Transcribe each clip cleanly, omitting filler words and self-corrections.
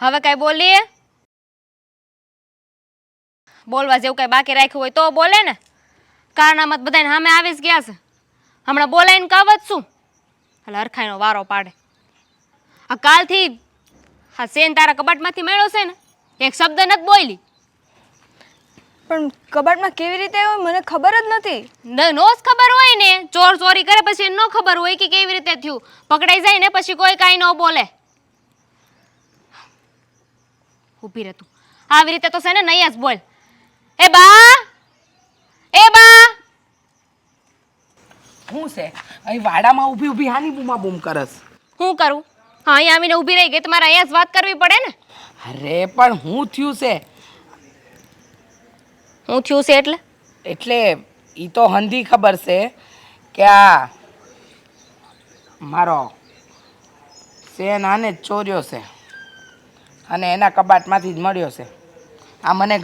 હવે કઈ બોલીએ? બોલવા જેવું કઈ બાકી રાખ્યું હોય તો બોલે ને. કારનામાં બધાને સામે આવી જ ગયા છે. હમણાં બોલાઈને કાવત શું? એટલે હરખાઈનો વારો પાડે. આ કાલથી હા સેન તારા કબાટમાંથી મેળો છે ને એક શબ્દ નથી બોલી. પણ કબાટમાં કેવી રીતે આવ્યો મને ખબર જ નથી. નો જ ખબર હોય ને, ચોર ચોરી કરે પછી ન ખબર હોય કે કેવી રીતે થયું. પકડાઈ જાય ને પછી કોઈ કાંઈ ન બોલે. ઊભી રહે તું. આવી રીતે તો છે ને નહીં જ બોલ. એ બા, એ બા. શું છે અહીં વાડામાં ઊભી ઊભી હાની બૂમા બૂમ કરસ? શું કરું? હા અહીંયા આવીને ઊભી રહી ગઈ તો મારે અહીંયા જ વાત કરવી પડે ને. અરે પણ હું થયું છે? હું થયું છે એટલે? એટલે ઈ તો હંધી ખબર છે કે આ મારો સેન આને જ ચોર્યો છે અને એના કબાટમાંથી જ મળ્યો છે. આ મને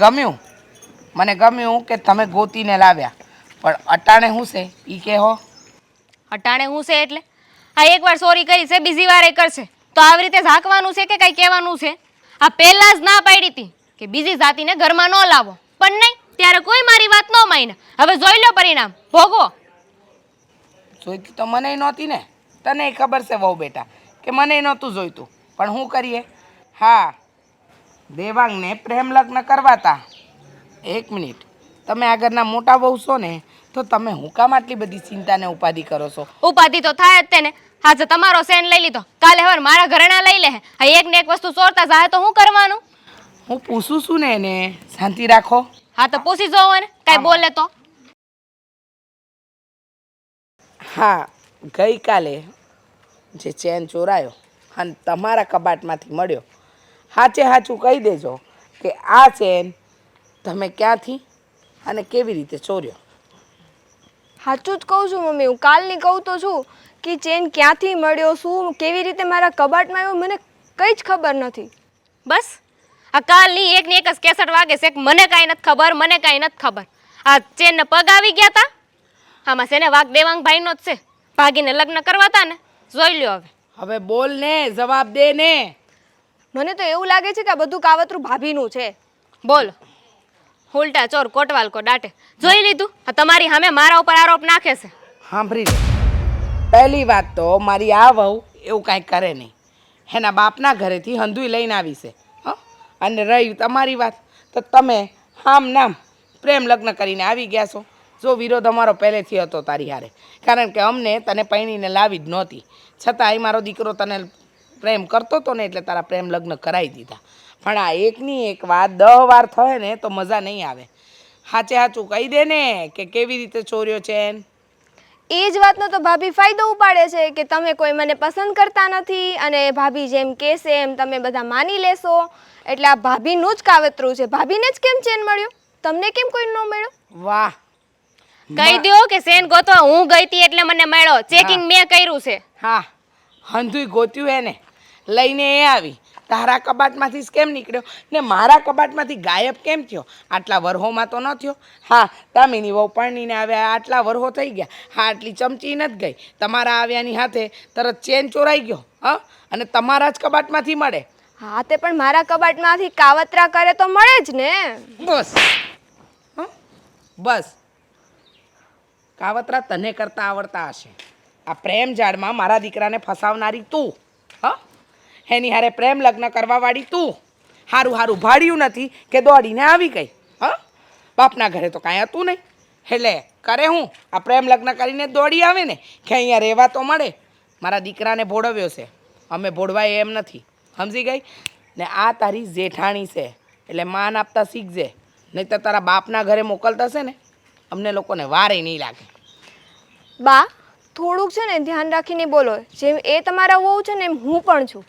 ગમ્યું કે તમે ગોતીને લાવ્યા, પણ અટાણે શું છે ઈ કહો. અટાણે હું છે એટલે? આ એકવાર ચોરી કરી છે બીજી વાર એ કરશે તો આવી રીતે ઝાંકવાનું છે કે કઈ કહેવાનું છે? આ પહેલા જ ના પાડી હતી કે બીજી જાતિને ઘરમાં ન લાવો, પણ નહીં ત્યારે કોઈ મારી વાત ન માને. હવે જોઈ લો પરિણામ, ભોગવો. જોઈતી તો મને નહોતી ને, તને ખબર છે વહુ બેટા કે મને નહોતું જોઈતું, પણ શું કરીએ. હા, દેવાંગને પ્રેમ લગ્ન કરવાતા. એક મિનિટ, તમે આગળના મોટા વહુ છો ને તો તમે હું કામ આટલી બધી ચિંતાને ઉપાધિ કરો છો? ઉપાધિ તો થાય જ તેને. આજે તમારો સેન લઈ લીધો, કાલે હવે મારા ઘરેણા લઈ લે. આ એક ને એક વસ્તુ ચોરતા જાય તો શું કરવાનું? હું પૂછું છું ને એને, શાંતિ રાખો. હા તો પૂછી જોવો ને, કઈ બોલે તો. હા, ગઈકાલે જે ચેન ચોરાયો અને તમારા કબાટમાંથી મળ્યો, સાચે સાચું કહી દેજો કે આ ચેન તમે ક્યાંથી અને કેવી રીતે ચોર્યો? સાચું જ કહું છું મમ્મી, હું કાલની કહું તો છું કે ચેન ક્યાંથી મળ્યો, શું કેવી રીતે મારા કબાટમાં આવ્યો મને કંઈ જ ખબર નથી. બસ આ કાલની એક ને એક જ કેસટ વાગે છે કે મને કાંઈ નથી ખબર, મને કાંઈ નથી ખબર. આ ચેનને પગ આવી ગયા તા. આમાં છે ને વાઘ દેવાંગભાઈનો જ છે. ભાગીને લગ્ન કરવા તા ને, જોઈ લ્યો હવે. હવે બોલ ને, જવાબ દે ને. મને તો એવું લાગે છે કે આ બધું કાવતરું ભાભીનું છે. બોલો. ઉલટા ચોર કોટવાલ કો દાટે. જોઈ લીધું? આ તમારી સામે મારા ઉપર આરોપ નાખે છે. સાંભળી લે, પહેલી વાત તો મારી આ વહુ એવું કાંઈ કરે નહીં. એના બાપના ઘરેથી હંધુય લઈને આવી છે. હં, અને રહી તમારી વાત તો તમે આમ નામ પ્રેમ લગ્ન કરીને આવી ગયા છો. જો વિરોધ અમારો પહેલેથી હતો તારી હારે, કારણ કે અમને તને પૈણીને લાવી જ નહોતી, છતાંય મારો દીકરો તને પ્રેમ કરતો હતો ને એટલે તારા પ્રેમ લગ્ન કરાવી દીધા. પણ આ એકની એક વાત 10 વાર થાય ને તો મજા નહીં આવે. સાચે સાચું કહી દે ને કે કેવી રીતે ચોર્યો છે. એ જ વાતનો તો ભાભી ફાયદો ઉપાડે છે કે તમે કોઈ મને પસંદ કરતા નથી અને ભાભી જેમ કહેશે એમ તમે બધા માની લેશો. એટલે આ ભાભીનું જ કાવતરું છે. ભાભીને જ કેમ ચેન મળ્યો, તમને કેમ કોઈ ન મળ્યો? વાહ, કહી દો કે સેન ગોતવા હું ગઈ હતી એટલે મને મળ્યો. ચેકિંગ મેં કર્યું છે. હા, હંધુય ગોત્યું એને લઈને એ આવી. તારા કબાટમાંથી જ કેમ નીકળ્યો ને મારા કબાટમાંથી ગાયબ કેમ થયો? આટલા વરહોમાં તો ન થયો. હા, દામિની વહુ પરણીને આવ્યા આટલા વરહો થઈ ગયા. હા, આટલી ચમચી નથી ગઈ. તમારા આવ્યાની હાથે તરત ચેન ચોરાઈ ગયો. હા, અને તમારા જ કબાટમાંથી મળે. હા તે પણ મારા કબાટમાંથી કાવતરા કરે તો મળે જ ને. બસ બસ, કાવતરા તને કરતા આવડતા હશે. આ પ્રેમ જાળમાં મારા દીકરાને ફસાવનારી તું. હા, એની હારે પ્રેમ લગ્ન કરવાવાળી તું. હારું હારું ભાડ્યું નથી કે દોડીને આવી ગઈ. હા, બાપના ઘરે તો કાંઈ હતું નહીં એટલે કરે હું આ પ્રેમ લગ્ન કરીને દોડી આવે ને કે અહીંયા રહેવા તો મળે. મારા દીકરાને ભોળવ્યો છે, અમે ભોળવાય એમ નથી, સમજી ગઈ ને? આ તારી જેઠાણી છે એટલે માન આપતા શીખજે, નહીં તો તારા બાપના ઘરે મોકલતા છે ને અમને લોકોને વારે નહીં લાગે. બા થોડુંક છે ને ધ્યાન રાખીને બોલો. જેમ એ તમારા વહુ છે ને એમ હું પણ છું.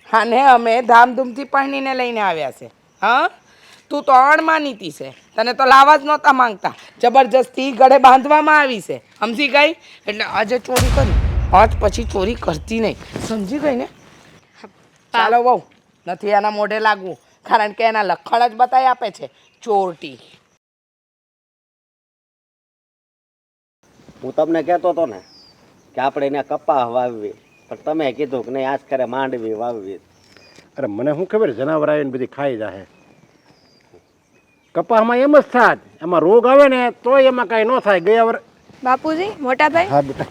હા ને અમે ધામધૂમથી પરણીને લઈને આવ્યા છે. હા, તું તો અણમાનીતી છે, તને તો લાવવા જ નહોતા માંગતા, જબરજસ્તી ગળે બાંધવામાં આવી છે, સમજી ગઈ? એટલે આજે ચોરી કરી, આજ પછી ચોરી કરતી નહીં, સમજી ગઈ ને? ચાલો બહુ નથી એના મોઢે લાગવું, કારણ કે એના લખણ જ બતાવી આપે છે ચોરટી. હું તમને કહેતો હતો ને કે આપણે એને કપાસ વાવવી, પણ તમે કીધું કે નહીં આજ કરે માંડવી વાવવી. અરે મને શું ખબર જનાવર આવીને બધી ખાઈ જાય. કપાસમાં એમ જ થાત, એમાં રોગ આવે ને તોય એમાં કાંઈ ન થાય. ગયા વર્ષ બાપુજી, મોટા ભાઈ, હા બેટા.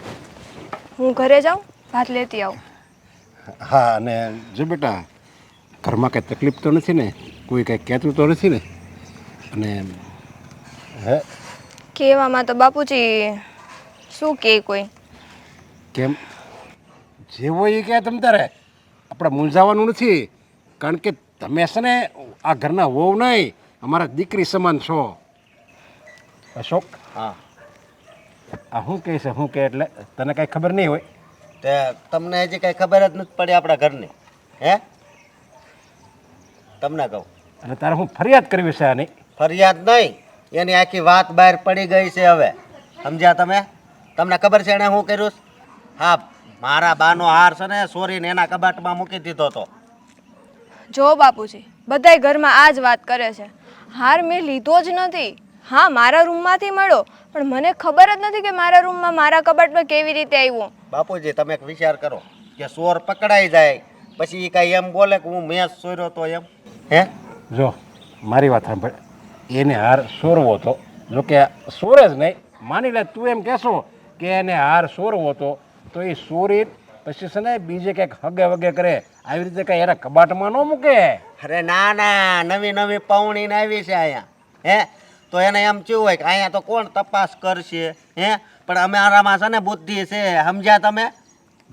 હું ઘરે જાઉં, ભાત લેતી આવું. હા, અને જો બેટા ઘરમાં કાંઈ તકલીફ તો નથી ને? કોઈ કાંઈ કહેતું તો નથી ને? અને હે કહેવામાં તો બાપુજી શું કહે કોઈ. કેમ જેવો એ કહે તમ તારે આપણે મૂંઝાવાનું નથી. કારણ કે તમે છે ને આ ઘરના વહુ નહીં, અમારા દીકરી સમાન છો. અશોક, હા, આ શું કહે છે? શું કહે એટલે તને કાંઈ ખબર નહીં હોય? તે તમને હજી કઈ ખબર જ નથી પડી આપણા ઘરની? હે, તમને કહું, અને તારે હું ફરિયાદ કરવી છે આની? ફરિયાદ નહીં, એની આખી વાત બહાર પડી ગઈ છે હવે. સમજ્યા તમે? તમને ખબર છે એણે શું કર્યું છે? હા, મારા બાનો હાર છે ને સોરીને એના કબાટમાં મૂકી દીધો હતો. જો બાપુજી, બધાય ઘરમાં આ જ વાત કરે છે. હાર મેં લીધો જ નથી. હા, મારા રૂમમાંથી મળ્યો, પણ મને ખબર જ નથી કે મારા રૂમમાં મારા કબાટમાં કેવી રીતે આવ્યો. બાપુજી, તમે એક વિચાર કરો કે ચોર પકડાઈ જાય પછી એ કાંઈ એમ બોલે કે હું મેચ ચોર્યો તો એમ? હે, જો મારી વાત સાંભળ, એને હાર સોરવો હતો. જો કે સોરે જ નહીં, માની લે તું એમ કહેશો કે એને હાર સોરવો હતો, તો એ સોરી પછી છે ને બીજે કંઈક હગે વગે કરે, આવી રીતે કંઈ એના કબાટમાં ન મૂકે. અરે ના ના, નવી નવી પૌણીને આવી છે અહીંયા. હે, તો એને એમ થયું હોય કે અહીંયા તો કોણ તપાસ કરશે? હે, પણ અમારામાં છે ને બુદ્ધિ છે. સમજ્યા તમે?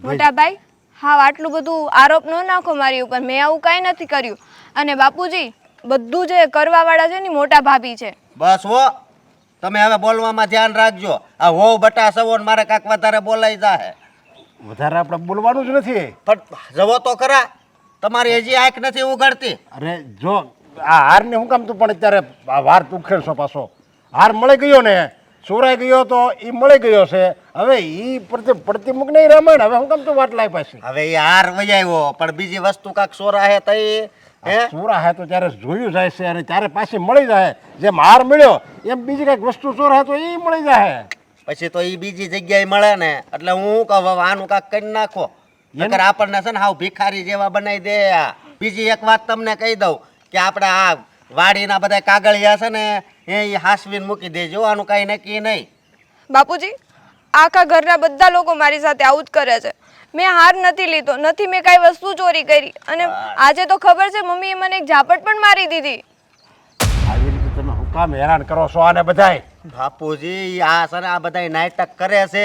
મોટા ભાઈ, હા, આટલું બધું આરોપ ન નાખો મારી ઉપર. મેં આવું કાંઈ નથી કર્યું. અને બાપુજી, બધું જે કરવાવાળા છે ને મોટા ભાભી છે. બસ હો, તમે હવે બોલવામાં ધ્યાન રાખજો. આ હોવ બટા સવો ને મારે કાંઈક વધારે બોલાઈ જાહે. વધારે આપણે બોલવાનું જ નથી. પણ જવો તો ખરા, તમારી હજી આંખ નથી ઉઘડતી. અરે જો આ હારને હું કામ તું પણ અત્યારે આ વાર તું ખેડશો પાછો? હાર મળી ગયો ને, ચોરાઈ ગયો તો એ મળી ગયો છે. હવે એ પ્રતિમુખ નહીં રામાયણ. હવે હું કામ તું વાત લાવી પાછી? હવે એ હાર વજાવ્યો, પણ બીજી વસ્તુ કાંઈક સોરા હે તઈ. હે, ચોરા હે તો ત્યારે જોયું જાય છે અને ત્યારે પાછી મળી જાય. જેમ હાર મળ્યો એમ બીજી કંઈક વસ્તુ ચોર હે તો એ મળી જાય. પછી તો એ બીજી જગ્યાએ મળે ને, એટલે હું શું કહું, હવે આનું કાંઈક કરી નાખો. નકર આપણને છે ને હાવ ભિખારી જેવા બનાવી દે. બીજી એક વાત તમને કહી દઉં કે આપણે આ વાડીના બધા કાગળિયા છે ને એ હાસવીને મૂકી દેજો. આનું કાંઈ નક્કી નહીં. બાપુજી, આખા ઘરના બધા લોકો મારી સાથે આવું જ કરે છે. મેં હાર નથી લીધો, નથી મેં કાંઈ વસ્તુ ચોરી કરી. અને આજે તો ખબર છે મમ્મીએ મને એક ઝાપટ પણ મારી દીધી. આવી રીતે તમે હું કામ હેરાન કરો છો આને બધાય? બાપુજી, આ છે ને આ બધા નાટક કરે છે.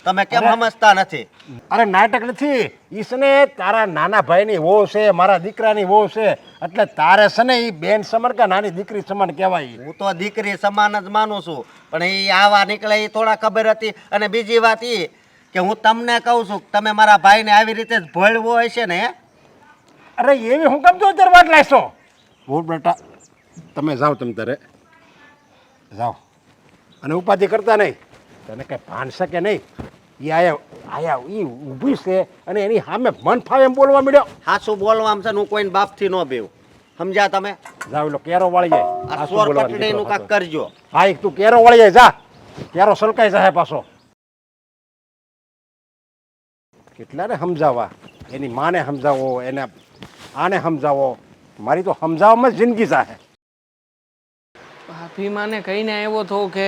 તમે કેમ સમજતા નથી? અરે નાટક નથી, ઈ છે ને તારા નાના ભાઈની વહુ છે, મારા દીકરાની વહુ છે, એટલે તારે છે ને ઈ બેન સમર કે નાની દીકરી સમાન કહેવાય. હું તો દીકરી સમાન જ માનું છું, પણ એ આવા નીકળે એ થોડા ખબર હતી. અને બીજી વાત એ કે હું તમને કહું છું કે તમે મારા ભાઈને આવી રીતે જ ભોળવો હશે ને. અરે એવી હું કેમ તો અત્યારે વાત લાવશો? બોલ બેટા, તમે જાઓ, તમે તારે જાઓ અને ઉપાધિ કરતા નહીં. તને કંઈ ભાન છે કે નહીં? એ આયા એ ઊભી છે અને એની સામે મન ફાવે એમ બોલવા મળ્યો. હાસું બોલવામાં છે ને હું કોઈને બાપથી ન બેવું. સમજ્યા તમે? જાઓ એટલો કેરો વાળી જાય. આ હાચું ચોર બોલવાનું પટડીનું નીકળો કાંક કરજો. હા, એક તું કેરો વાળી જાય, જા. કેરો સલકાઈ જાય પાછો. કેટલાને સમજાવવા? એની માને સમજાવો, એને આને સમજાવો. મારી તો સમજાવવામાં જ જિંદગી જાહે. ભાભી માને કહીને આવ્યો હતો કે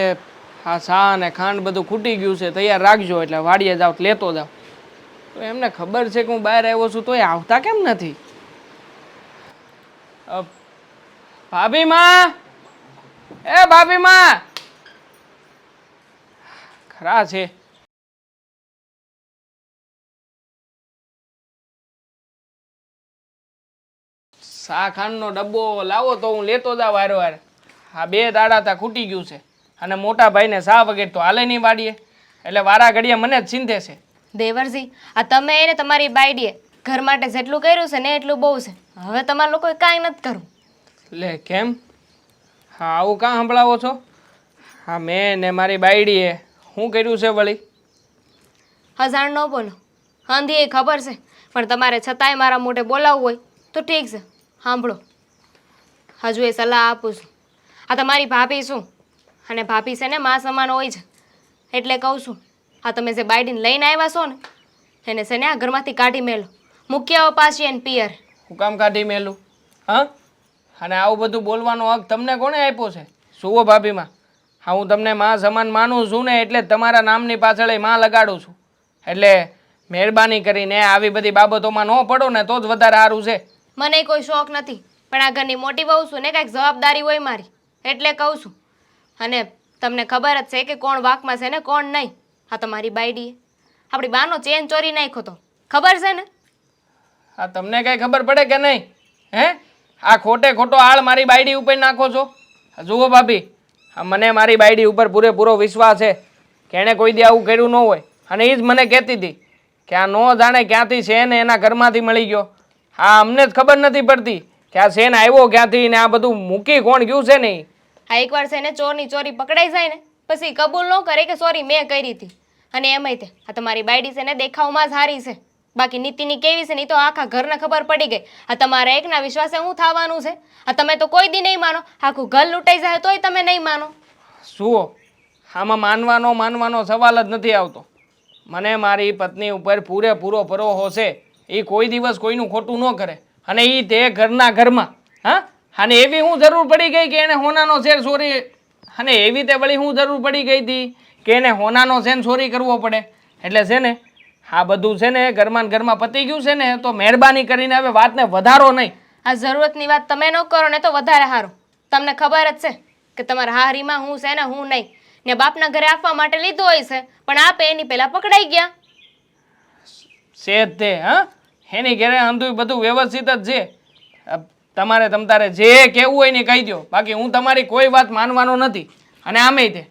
આ ચા અને ખાંડ બધું ખૂટી ગયું છે, તૈયાર રાખજો, એટલે વાડીએ જાવ લેતો જાવ. તો એમને ખબર છે કે હું બહાર આવ્યો છું, તો એ આવતા કેમ નથી? ભાભી માં, એ ભાભી માં, ખરા છે. ચા ખાંડનો ડબ્બો લાવો તો હું લેતો જાવ વારે વારે. હા, 2 દાડા તા ખૂટી ગયું છે અને મોટા ભાઈને સા વગેરે તો હાલે નહીં વાડીએ, એટલે વારા ઘડીએ મને જ ચિંતે છે. દેવરજી, આ તમે એને તમારી બાયડીએ ઘર માટે જેટલું કર્યું છે ને એટલું બહુ છે. હવે તમારા લોકોએ કાંઈ નથી કરવું. લે કેમ? હા, આવું કાં સંભળાવો છો? હા, મેં ને મારી બાયડીએ શું કર્યું છે વળી? હજાર ન બોલો, હાંધી એ ખબર છે, પણ તમારે છતાંય મારા મોઢે બોલાવવું હોય તો ઠીક છે, સાંભળો. હજુ એ સલાહ આપું છું. આ તમારી ભાભી શું, અને ભાભી છે ને માં સમાન હોય છે, એટલે કહું છું. આ તમે જે બાયડીને લઈને આવ્યા છો ને એને છે ને આ ઘરમાંથી કાઢી મેલો, મૂકી આવો પાછી એને પિયર. હું કામ કાઢી મેલું? હા, અને આવું બધું બોલવાનો હક તમને કોણે આપ્યો છે? સુવો ભાભીમાં, હા હું તમને માં સમાન માનું છું ને, એટલે જ તમારા નામની પાછળ માં લગાડું છું. એટલે મહેરબાની કરીને આવી બધી બાબતોમાં ન પડો ને તો જ વધારે સારું છે. મને કોઈ શોખ નથી, પણ આ ઘરની મોટી વહુ છું ને, કાંઈક જવાબદારી હોય મારી, એટલે કહું છું. અને તમને ખબર જ છે કે કોણ વાંકમાં છે ને કોણ નહીં. હા, તમારી બાયડીએ આપણી બાનો ચેન ચોરી નાખ્યો તો ખબર છે ને? હા, તમને કઈ ખબર પડે કે નહીં? હે, આ ખોટે ખોટો આળ મારી બાયડી ઉપર નાખો છો. જુઓ ભાભી, હા મને મારી બાયડી ઉપર પૂરેપૂરો વિશ્વાસ છે કે એણે કોઈ દી આવું કર્યું ન હોય. અને એ જ મને કહેતી હતી કે આ નો જાણે ક્યાંથી છે ને એના ઘરમાંથી મળી ગયો. હા, અમને જ ખબર નથી પડતી કે આ શેન આવ્યો ક્યાંથી ને આ બધું મૂકી કોણ ગયું છે ને. આ એકવાર છે ને ચોરની ચોરી પકડાઈ જાય ને પછી કબૂલ ન કરે કે સોરી મેં કરી હતી. અને એમાંય તે આ તમારી બાયડી છે ને દેખાવમાં જ હારી છે, બાકી નીતિની કેવી છે ને ઈ તો આખા ઘરને ખબર પડી ગઈ. આ તમારા એકના વિશ્વાસે શું થવાનું છે? આ તમે તો કોઈ દી નહીં માનો, આખું ઘર લૂંટાઈ જાય તોય તમે નહીં માનો. જુઓ, આમાં માનવાનો સવાલ જ નથી આવતો. મને મારી પત્ની ઉપર પૂરેપૂરો ભરોસો છે. એ કોઈ દિવસ કોઈનું ખોટું ન કરે, અને એ તે ઘરના ઘરમાં. હા, અને એવી હું જરૂર પડી ગઈ કે એને હોનાનો શેર ચોરી, અને એવી તે વળી હું જરૂર પડી ગઈ હતી કે એને હોનાનો શેર ચોરી કરવો પડે. એટલે છે ને આ બધું છે ને ઘરમાં ને ઘરમાં પતી ગયું છે ને, તો મહેરબાની કરીને હવે વાતને વધારો નહીં. આ જરૂરતની વાત તમે ન કરો ને તો વધારે સારું. તમને ખબર જ છે કે તમારા હારીમાં હું છે ને હું નહીં, ને બાપના ઘરે આપવા માટે લીધું હોય છે, પણ આપે એની પહેલા પકડાઈ ગયા. છે જ તે. હા, એની ઘરે અંધું બધું વ્યવસ્થિત જ છે. તમારે તમતારે જે કહેવું હોય ને કહી દો, બાકી હું તમારી કોઈ વાત માનવાનો નથી. અને આમે તે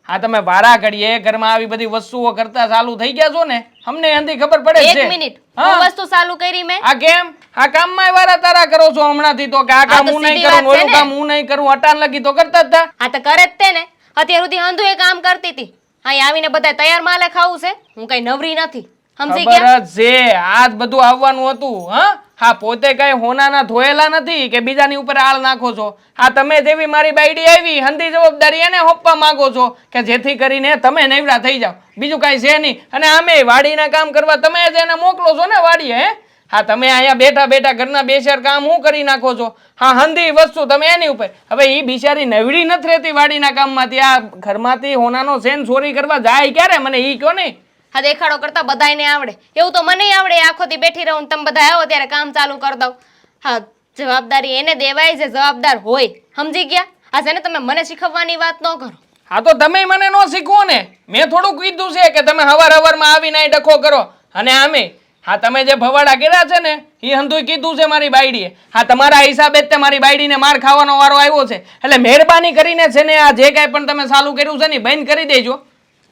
હા તમે વારા ઘડીએ ઘરમાં આવી બધી વસ્તુઓ કરતા ચાલુ થઈ ગયા છો ને, અમને એનાથી ખબર પડે છે. એક મિનિટ, હું વસ્તુ ચાલુ કરી મેં? આ કેમ? આ કામમાં વારા તારા કરો છો હમણાંથી તો, કે આ કામ હું નહીં કરું, ઓલું કામ હું નહીં કરું, અટાણ લગી તો કરતા જ હતા. હા તો કરે જ તે ને. અત્યાર સુધી હંધુ એ કામ કરતી હતી, અહીં આવીને બધા તૈયાર માલે ખાવું છે. હું કઈ નવરી નથી, સમજી ગયા? ખબર જ છે, આ જ બધું આવવાનું હતું. હા, પોતે કઈ હોનાના ધોયેલા નથી કે બીજાની ઉપર આળ નાખો છો. હા, તમે જેવી મારી બાયડી આવી હંધી જવાબદારી એને હોપવા માંગો છો કે જેથી કરીને તમે નવરા થઈ જાઓ, બીજું કાંઈ છે નહીં. અને આમે વાડીના કામ કરવા તમે જ એને મોકલો છો ને વાડીએ. હે, હા તમે અહીંયા બેઠા બેઠા ઘરના બે ચાર કામ હું કરી નાખો છો. હા, હંધી વસ્તુ તમે એની ઉપર. હવે એ બિચારી નવડી નથી રહેતી વાડીના કામમાંથી, આ ઘરમાંથી હોનાનો સેન ચોરી કરવા જાય ક્યારે? મને એ કહો નહીં. હા, દેખાડો કરતા બધાયને આવડે એવું તો મને આવડે. આખો દી બેઠી રહું, તમે બધા આવો ત્યારે કામ ચાલુ કરી દઉં. હા, જવાબદારી એને દેવાય જે જવાબદાર હોય, સમજી ગયા? આ છે ને તમે મને શીખવવાની વાત ન કરો. હા, તો તમે મને ન શીખવો ને. મેં થોડું કીધું છે કે તમે હવારમાં આવીને અહીં ડખો કરો. અને આમે હા તમે જે ભવાડા કર્યા છે ને એ હંધુય કીધું છે મારી બાયડીએ. હા, તમારા હિસાબે જ તે મારી બાયડીને માર ખાવાનો વારો આવ્યો છે. એટલે મહેરબાની કરીને છે ને આ જે કાંઈ પણ તમે ચાલુ કર્યું છે ને બંધ કરી દેજો.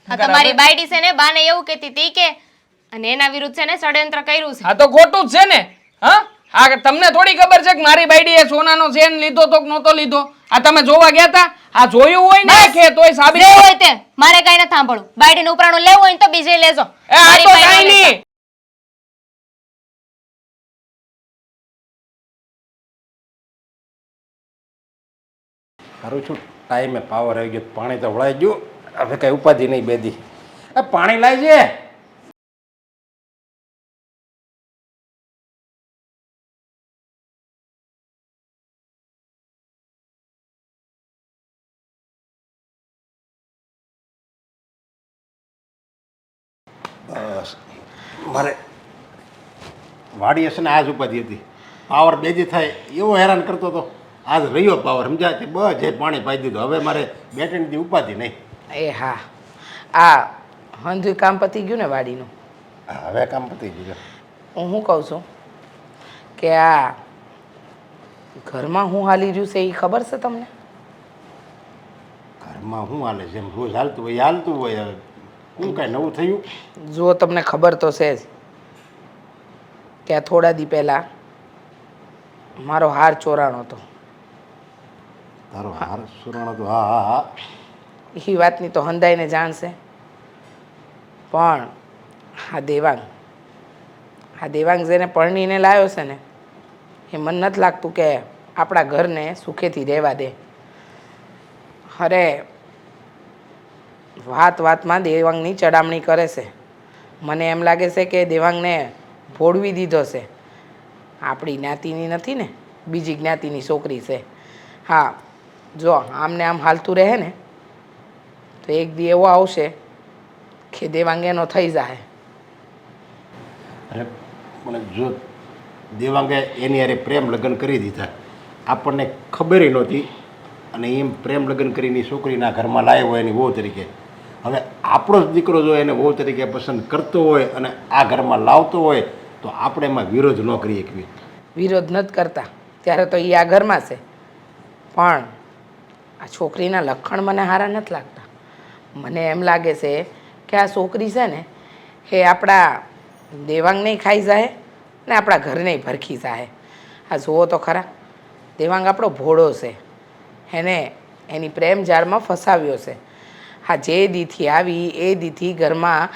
હા, તમારી બાયડી છે ને બાને એવું કહેતી હતી કે અને એના વિરુદ્ધ છે ને ષડયંત્ર કર્યું છે. હા, તો ખોટું જ છે ને. હા, તમને થોડી ખબર છે કે મારી બાયડીએ સોનાનો ચેન લીધો તો કે નહોતો લીધો? આ તમે જોવા ગયા હતા? આ જોયું હોય ને કે તોય સાબિત જે હોય તે મારે કઈ નથી સાંભળવું. બાયડીને ઉપરાણું લેવું હોય ને તો બીજે લેજો. આ તો કાંઈ નહીં. સારું છું, ટાઈમે પાવર આવી ગયો, પાણી તો વળાઈ ગયું. હવે કઈ ઉપાધિ નહીં બેદી. પાણી લાવજે. બસ મારે વાડી હશે ને આજ ઉપાધિ હતી. પાવર બેદી થાય એવો હેરાન કરતો હતો. આજ રહ્યો પાવર, સમજાય તે બધે પાણી પાઈ દીધું. હવે મારે બે ત્રણ દી ઉપાધિ નહીં. એ હા, આ હંધુય કામ પતી ગયું ને વાડીનું? હવે કામ પતી ગયું. હું શું કહું છું કે આ ઘરમાં હું હાલી રહ્યું છે એ ખબર છે તમને? ઘરમાં શું હાલે છે? એમ રોજ હાલતું હોય હાલતું હોય. હવે શું કાંઈ નવું થયું? જો તમને ખબર તો છે જ કે આ થોડા દી પહેલાં મારો હાર ચોરાણો હતો. તારો હાર સુરાણો તો? હા હા હા. એ વાતની તો હંધાઈને જાણશે. પણ આ દેવાંગ જેને પરણીને લાવ્યો છે ને એ મને નથી લાગતું કે આપણા ઘરને સુખેથી રહેવા દે. અરે વાતમાં દેવાંગની ચડામણી કરે છે. મને એમ લાગે છે કે દેવાંગને ભોળવી દીધો છે. આપણી જ્ઞાતિની નથી ને, બીજી જ્ઞાતિની છોકરી છે. હા, જો આમને આમ હાલતું રહે ને તો એક દી એવો આવશે કે દેવાંગ એનો થઈ જાય. અને મને જો દેવાંગે એની હારે પ્રેમ લગ્ન કરી દીધા, આપણને ખબર નહોતી, અને એમ પ્રેમ લગ્ન કરીને છોકરીના ઘરમાં લાવ્યો હોય એની વહુ તરીકે. હવે આપણો જ દીકરો જો એને વહુ તરીકે પસંદ કરતો હોય અને આ ઘરમાં લાવતો હોય તો આપણે એમાં વિરોધ ન કરી શકીએ. વિરોધ નથી કરતા, ત્યારે તો એ આ ઘરમાં છે. પણ આ છોકરીના લક્ષણ મને સારા નથી લાગતા. મને એમ લાગે છે કે આ છોકરી છે ને એ આપણા દેવાંગને ખાઈ જાય ને આપણા ઘરને ભરખી જાય. આ જુઓ તો ખરા, દેવાંગ આપણો ભોળો છે, એને એની પ્રેમ જાળમાં ફસાવ્યો છે. હા, જે દીથી આવી એ દીથી ઘરમાં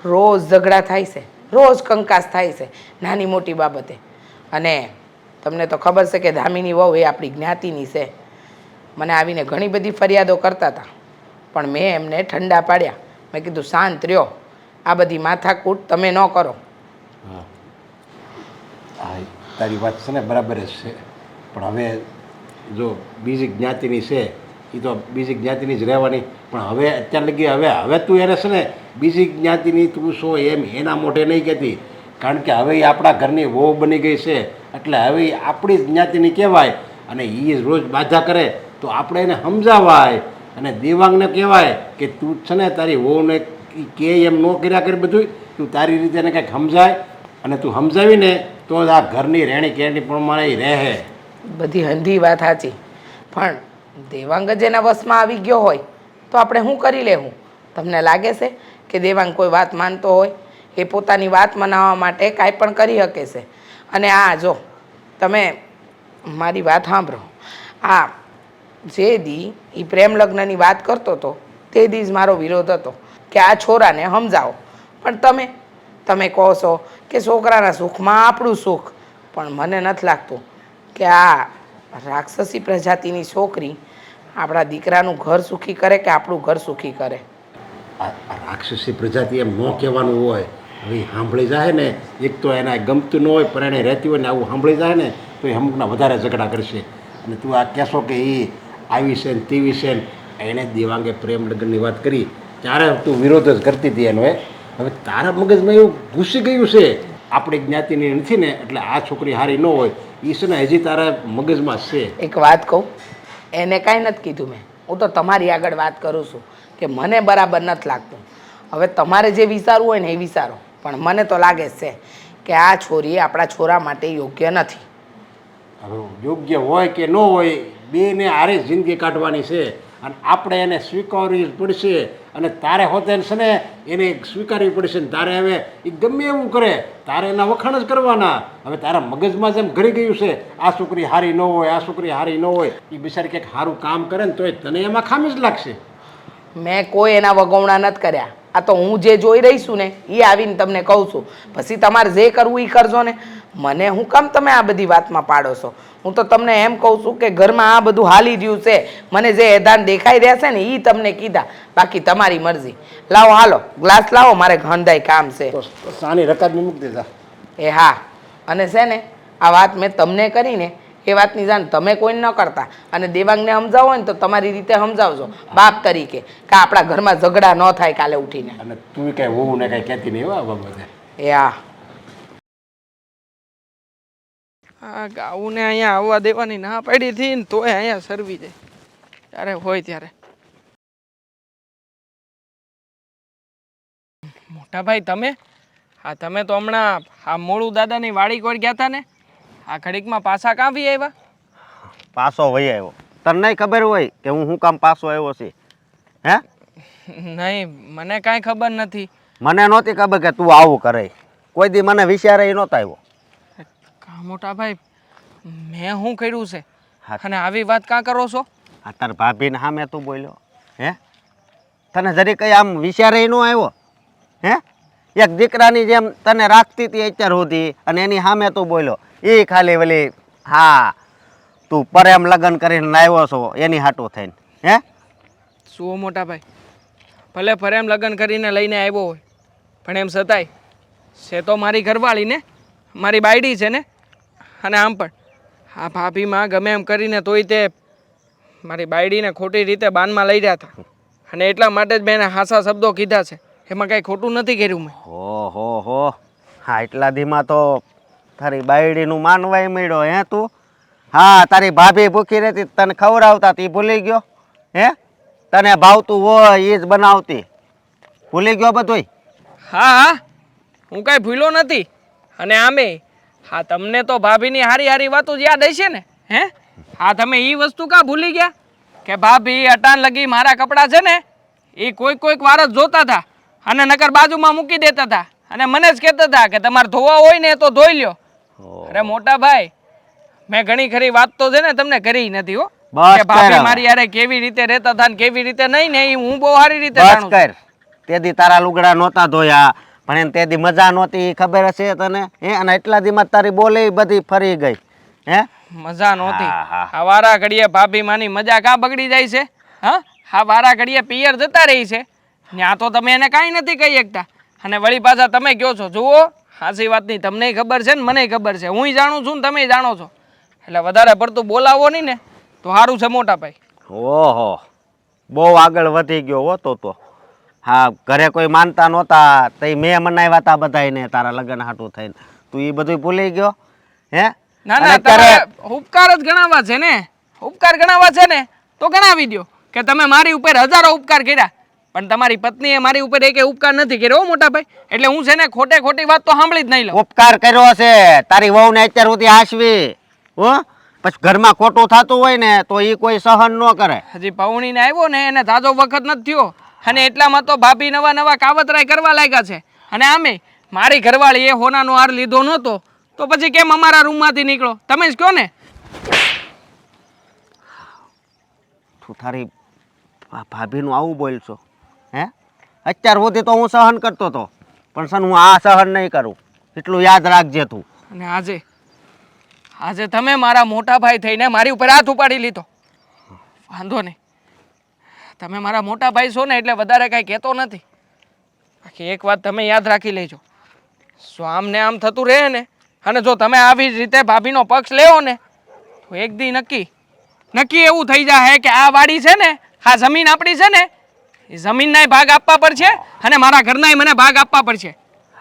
રોજ ઝઘડા થાય છે, રોજ કંકાસ થાય છે નાની મોટી બાબતે. અને તમને તો ખબર છે કે ધામીની વહુ એ આપણી જ્ઞાતિની છે. મને આવીને ઘણી બધી ફરિયાદો કરતા હતા, પણ મેં એમને ઠંડા પાડ્યા. મેં કીધું શાંત રહ્યો, આ બધી માથાકૂટ તમે ન કરો. હા, હા, તારી વાત છે ને બરાબર જ છે, પણ હવે જો બીજી જ્ઞાતિની છે એ તો બીજી જ્ઞાતિની જ રહેવાની. પણ હવે અત્યાર લગી હવે તું એને છે ને બીજી જ્ઞાતિની તું છો એમ એના મોઢે નહીં કહેતી, કારણ કે હવે એ આપણા ઘરની વહુ બની ગઈ છે, એટલે હવે એ આપણી જ જ્ઞાતિની કહેવાય. અને એ રોજ બાધા કરે તો આપણે એને સમજાવાય, અને દેવાંગને કહેવાય કે તું છે ને તારી વહુને કે એમ ન કર્યા કરે, બધું તું તારી રીતે એને કંઈક સમજાય, અને તું સમજાવીને તો આ ઘરની રહેણી કહેણી પ્રમાણે એ રહે. બધી હંધી વાત સાચી, પણ દેવાંગ જ એના વશમાં આવી ગયો હોય તો આપણે શું કરી લેવું? તમને લાગે છે કે દેવાંગ કોઈ વાત માનતો હોય? એ પોતાની વાત મનાવવા માટે કાંઈ પણ કરી શકે છે. અને આ જો તમે મારી વાત સાંભળો, આ જે દી એ પ્રેમ લગ્નની વાત કરતો હતો તે દી જ મારો વિરોધ હતો કે આ છોરાને સમજાવો. પણ તમે કહો છો કે છોકરાના સુખમાં આપણું સુખ, પણ મને નથી લાગતું કે આ રાક્ષસી પ્રજાતિની છોકરી આપણા દીકરાનું ઘર સુખી કરે કે આપણું ઘર સુખી કરે. આ રાક્ષસી પ્રજાતિ એમ ન કહેવાનું હોય. હવે એ સાંભળી જાય ને, એક તો એને ગમતું ન હોય પણ એને રહેતી હોય ને આવું સાંભળી જાય ને તો એ અમુકના વધારે ઝઘડા કરશે. અને તું આ કહેશો કે એ આવી છે ને તેવી છે ને, એણે દેવાંગે પ્રેમ લગ્નની વાત કરી ત્યારે તું વિરોધ જ કરતી હતી એનો. હવે તારા મગજમાં એવું ઘૂસી ગયું છે આપણી જ્ઞાતિની નથી ને, એટલે આ છોકરી હારી ન હોય એ છે ને હજી તારા મગજમાં છે. એક વાત કહું, એને કાંઈ નથી કીધું મેં, હું તો તમારી આગળ વાત કરું છું કે મને બરાબર નથી લાગતું. હવે તમારે જે વિચારવું હોય ને એ વિચારો, પણ મને તો લાગે છે કે આ છોરી આપણા છોરા માટે યોગ્ય નથી. હવે યોગ્ય હોય કે ન હોય, બેને હારે જિંદગી કાઢવાની છે, અને આપણે એને સ્વીકારવી પડશે. અને તારે હોતે છે ને એને સ્વીકારવી પડશે ને તારે હવે એ ગમે એવું કરે તારે એના વખાણ જ કરવાના. હવે તારા મગજમાં જેમ ઘડી ગયું છે આ છોકરી હારી ન હોય, આ છોકરી હારી ન હોય, એ બિચારી કંઈક સારું કામ કરે ને તોય તને એમાં ખામી જ લાગશે. મેં કોઈ એના વગવણા નથી કર્યા. આ તો હું જે જોઈ રહી છું ને એ આવીને તમને કહું છું. પછી તમારે જે કરવું એ કરજો ને. મને હું કામ તમે આ બધી વાતમાં પાડો છો? હું તો તમને એમ કહું છું કે ઘરમાં આ બધું હાલી રહ્યું છે, મને જે એધાન દેખાઈ રહ્યા છે ને એ તમને કીધા, બાકી તમારી મરજી. લાવો, હાલો ગ્લાસ લાવો, મારે ઘણદાય કામ છે. તો સાની રકાબી મૂકી દેતા. એ હા, અને છે ને આ વાત મેં તમને કરીને એ વાતની જાણ તમે કોઈ ન કરતા, અને દેવાંગને સમજાવો હોય ને તો તમારી રીતે સમજાવજો બાપ તરીકે, કે આપણા ઘરમાં ઝઘડા ન થાય કાલે ઉઠીને. અને તું કાંઈ વહુ ને કાંઈ કહેતી નહીં એવા બાબતે. એ હા, આ ગાઉને અહીંયા આવવા દેવાની ના પાડી હતી ને તોય અહીંયા સરવી જાય ત્યારે હોય ત્યારે. મોટા ભાઈ તમે તમે તો હમણાં આ મોળું દાદાની વાડી કોર ગયા હતા ને, આ ઘડીકમાં પાછા કાં આવી આવ્યા? પાછો વહી આવ્યો. તને નહીં ખબર હોય કે હું શું કામ પાછો આવ્યો છે? હે? નહીં, મને કાંઈ ખબર નથી. મને નહોતી ખબર કે તું આવું કરે. કોઈ દી મને વિચારે નહોતો આવ્યો. કા મોટા ભાઈ, મેં શું કર્યું છે હા. અને આવી વાત કાં કરો છો? આ તાર ભાભીને સામે તું બોલ્યો? હે? તને જરી કઈ આમ વિચારે ન આવ્યો? હે? એક દીકરાની જેમ તને રાખતી હતી અત્યાર સુધી, અને એની સામે તું બોલ્યો. એ ખાલી વળી હા તું પ્રેમ લગ્ન કરીને આવ્યો છો એની હાટું થઈને. હે? શું મોટા ભાઈ, ભલે ફરેમ લગ્ન કરીને લઈને આવ્યો હોય, પણ એમ છતાંય છે તો મારી ઘરવાળી ને, મારી બાયડી છે ને. અને આમ પણ આ ભાભીમાં ગમે એમ કરીને તોય તે મારી બાયડીને ખોટી રીતે બાનમાં લઈ રહ્યા હતા અને એટલા માટે જ મેં એને હાસા શબ્દો કીધા છે. એમાં કાંઈ ખોટું નથી કર્યું મેં. હો હા, એટલા ધીમાં તો તારી બાયડીનું માનવાય મળ્યો હે તું? હા, તારી ભાભી ભૂખી રહેતી તને ખવડાવતા તી ભૂલી ગયો? હે, તને ભાવતું હોય એ જ બનાવતી, ભૂલી ગયો બધુંય? હા, હું કાંઈ ભૂલો નથી. અને આમે હા, તમને તો ભાભીની હારી હારી વાતો જ યાદ હશે ને? હે, હા, તમે એ વસ્તુ કાં ભૂલી ગયા કે ભાભી અટાણ લગી મારા કપડાં છે ને એ કોઈક વાર જ જોતા હતા અને નકર બાજુમાં મૂકી દેતા હતા અને મને જ કહેતા હતા કે તમારે ધોવા હોય ને તો ધોઈ લ્યો. અરે મોટા ભાઈ, મેં ઘણી ખરી વાત તો છે ને તમને કરી નથી હો, બસ કે ભાભી મારી યારે કેવી રીતે રહેતા હતા ને કેવી રીતે નહીં ને એ હું બહુ સારી રીતે જાણું છું. કર, તેદી તારા લુગડા નહોતા ધોયા પણ એને તેદી મજા નહોતી, એ ખબર હશે તને? હે, અને એટલા દીમાં તારી બોલી બધી ફરી ગઈ. હે, મજા નહોતી. હા. આ વારા ઘડીએ ભાભી માની મજા કાં બગડી જાય છે? હા, વારા ઘડીએ પિયર જતા રહી છે ત્યાં તો તમે એને કાંઈ નથી કહી શકતા અને વળી પાછા તમે કહો છો. જુઓ, હાસી વાતની તમને ખબર છે ને મને ખબર છે, હું જાણું છું ને તમે જાણો છો, એટલે વધારે પડતું બોલાવો નહીં ને તો સારું છે મોટા ભાઈ. ઓહો, બહુ આગળ વધી ગયો હો તો. હા, ઘરે કોઈ માનતા નહોતા તઈ મેં મનાવ્યા હતા બધાને તારા લગ્ન હાટું થઈને, તું એ બધું ભૂલી ગયો? હે, ના, તમારે ઉપકાર જ ગણાવવા છે ને, ઉપકાર ગણાવવા છે ને તો ગણાવી દો કે તમે મારી ઉપર હજારો ઉપકાર કર્યા પણ તમારી પત્નીએ મારી ઉપર એક ઉપકાર નથી કર્યો હો મોટા ભાઈ. એટલે હું છે ને ખોટી વાત તો સાંભળી જ નહીં લઉં. ઉપકાર કર્યો છે તારી વહુને અત્યાર સુધી હાસવી, હો, પછી ઘરમાં ખોટું થતું હોય ને તો એ કોઈ સહન ન કરે. હજી પૌણીને આવ્યો ને એને તાજો વખત નથી થયો અને એટલામાં તો ભાભી નવા કાવતરાય કરવા લાગ્યા છે. અને આમે મારી ઘરવાળી એ હોનાનો હાર લીધો નહોતો તો પછી કેમ અમારા રૂમમાંથી નીકળો? તમે જ કહો ને. તું તારી ભાભીનું આવું બોલશો? હે, અત્યાર સુધી તો હું સહન કરતો હતો પણ સન હું આ સહન નહીં કરું, એટલું યાદ રાખજે તું. અને આજે તમે મારા મોટા ભાઈ થઈને મારી ઉપર હાથ ઉપાડી લીધો. વાંધો નહીં, તમે મારા મોટા ભાઈ છો ને એટલે વધારે કાંઈ કહેતો નથી. બાકી એક વાત તમે યાદ રાખી લેજો, જો આમ ને આમ થતું રહે ને અને જો તમે આવી જ રીતે ભાભીનો પક્ષ લેવો ને તો એક દી નક્કી એવું થઈ જાય કે આ વાડી છે ને, આ જમીન આપણી છે ને, એ જમીનનાય ભાગ આપવા પડશે અને મારા ઘરનાય મને ભાગ આપવા પડશે.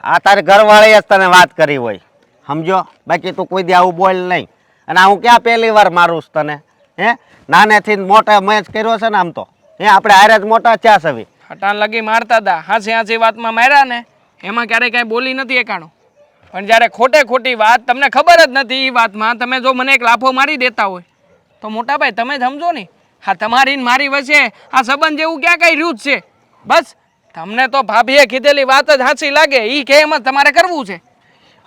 આ તારી ઘરવાળીએ જ તને વાત કરી હોય, સમજો? બાકી તું કોઈ દી આવું બોલ નહીં. અને હું ક્યાં પહેલી વાર મારું છું તને? હે, નાનેથી મોટા મેચ કર્યો છે ને આમ તો. હે, આપણે હારે જ મોટા ચા સવી. હટાણ લગી મારતા હતા, હાંસી વાતમાં માર્યા ને એમાં ક્યારેય કાંઈ બોલી નથી એકાણું. પણ જ્યારે ખોટી વાત તમને ખબર જ નથી એ વાતમાં તમે જો મને એક લાફો મારી દેતા હોય તો મોટા ભાઈ તમે જ સમજો ને, હા તમારી ને મારી વચ્ચે આ સંબંધ જેવું ક્યાં કઈ રહ્યું જ છે? બસ તમને તો ભાભીએ કીધેલી વાત જ હાંસી લાગે, એ કે એમ જ તમારે કરવું છે.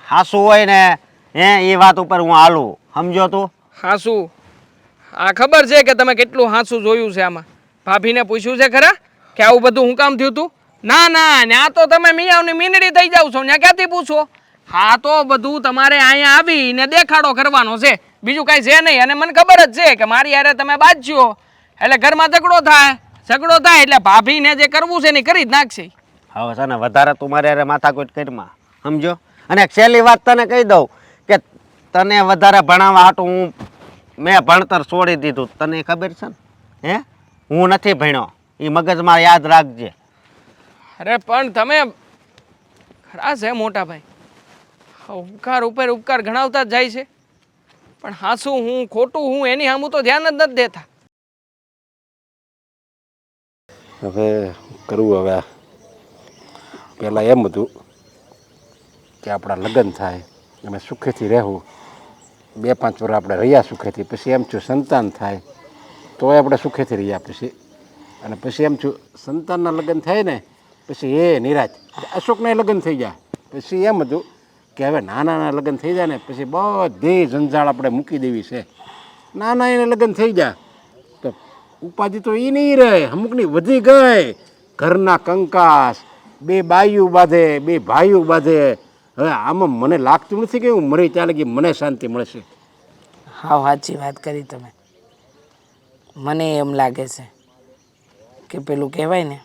હાસું હોય ને એ વાત ઉપર હું હાલું, સમજો તું? હાસું? આ ખબર છે કે તમે કેટલું હાસું જોયું છે આમાં? ભાભીને પૂછ્યું છે ખરા કે આવું બધું હું કામ થયું તું? ના, ત્યાં તો તમે મિયાવની મીંડળી થઈ જાવ છો, ત્યાં ક્યાંથી પૂછો? હા, તો બધું તમારે અહીંયા આવીને દેખાડો કરવાનો છે, બીજું કાંઈ છે નહીં. અને મને ખબર જ છે કે મારી યારે તમે બાજ્યો એટલે ઘરમાં ઝઘડો થાય એટલે ભાભીને જે કરવું છે ને કરી જ નાખશે. હવે છે ને વધારે તું મારે યારે માથાકૂટ કરીમાં, સમજો? અને એક છેલ્લી વાત તને કહી દઉં કે તને વધારે ભણાવવા હાટું મેં ભણતર છોડી દીધું, તને ખબર છે ને? હે, હું નથી ભણ્યો, એ મગજમાં યાદ રાખજે. અરે પણ તમે ખરા છે મોટા ભાઈ, ઉપકાર ઉપર ઉપકાર ગણાવતા જ જાય છે પણ હાસું હું ખોટું હું એની સામું તો ધ્યાન જ નથી દેતા. હવે કરવું, હવે પહેલાં એમ હતું કે આપણા લગ્ન થાય અમે સુખેથી રહેવું, 2-5 વર્ષ આપણે રહ્યા સુખેથી, પછી એમ છું સંતાન થાય તોય આપણે સુખેથી રહ્યા પછી, અને પછી એમ છું સંતાનના લગ્ન થાય ને પછી એ નિરાશ. અશોકના લગ્ન થઈ જાય પછી એમ હતું કે હવે નાના લગ્ન થઈ જાય ને પછી બધી જંજાળ આપણે મૂકી દેવી છે. નાના એને લગ્ન થઈ જાય તો ઉપાધિ તો એ નહીં રહે, અમુકની વધી ગઈ. ઘરના કંકાસ, 2 બાયું બાંધે, 2 ભાઈઓ બાંધે. હવે આમાં મને લાગતું નથી કે હું મરી ત્યાં લગી મને શાંતિ મળશે. હા, સાચી વાત કરી તમે. મને એમ લાગે છે કે પેલું કહેવાય ને,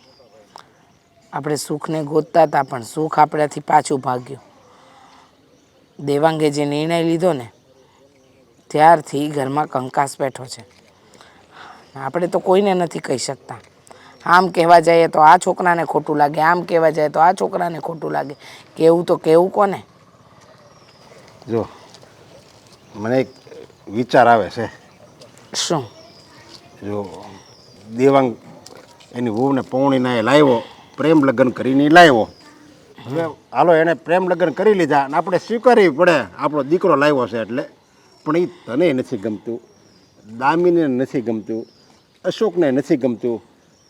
આપણે સુખને ગોતતા હતા પણ સુખ આપણાથી પાછું ભાગ્યું. દેવાંગે જે નિર્ણય લીધો ને ત્યારથી ઘરમાં કંકાસ બેઠો છે. આપણે તો કોઈને નથી કહી શકતા. આમ કહેવા જઈએ તો આ છોકરાને ખોટું લાગે, આમ કહેવા જાય તો આ છોકરાને ખોટું લાગે. કેવું તો કેવું કોને? જો મને એક વિચાર આવે છે. શું? જો દેવાંગ એની વહુને પૌણીના એ લાવ્યો, પ્રેમ લગ્ન કરીને લાવ્યો. હવે હાલો એને પ્રેમ લગ્ન કરી લીધા અને આપણે સ્વીકારવી પડે આપણો દીકરો લાવ્યો છે એટલે. પણ એ તને નથી ગમતું, દામીને નથી ગમતું, અશોકને નથી ગમતું,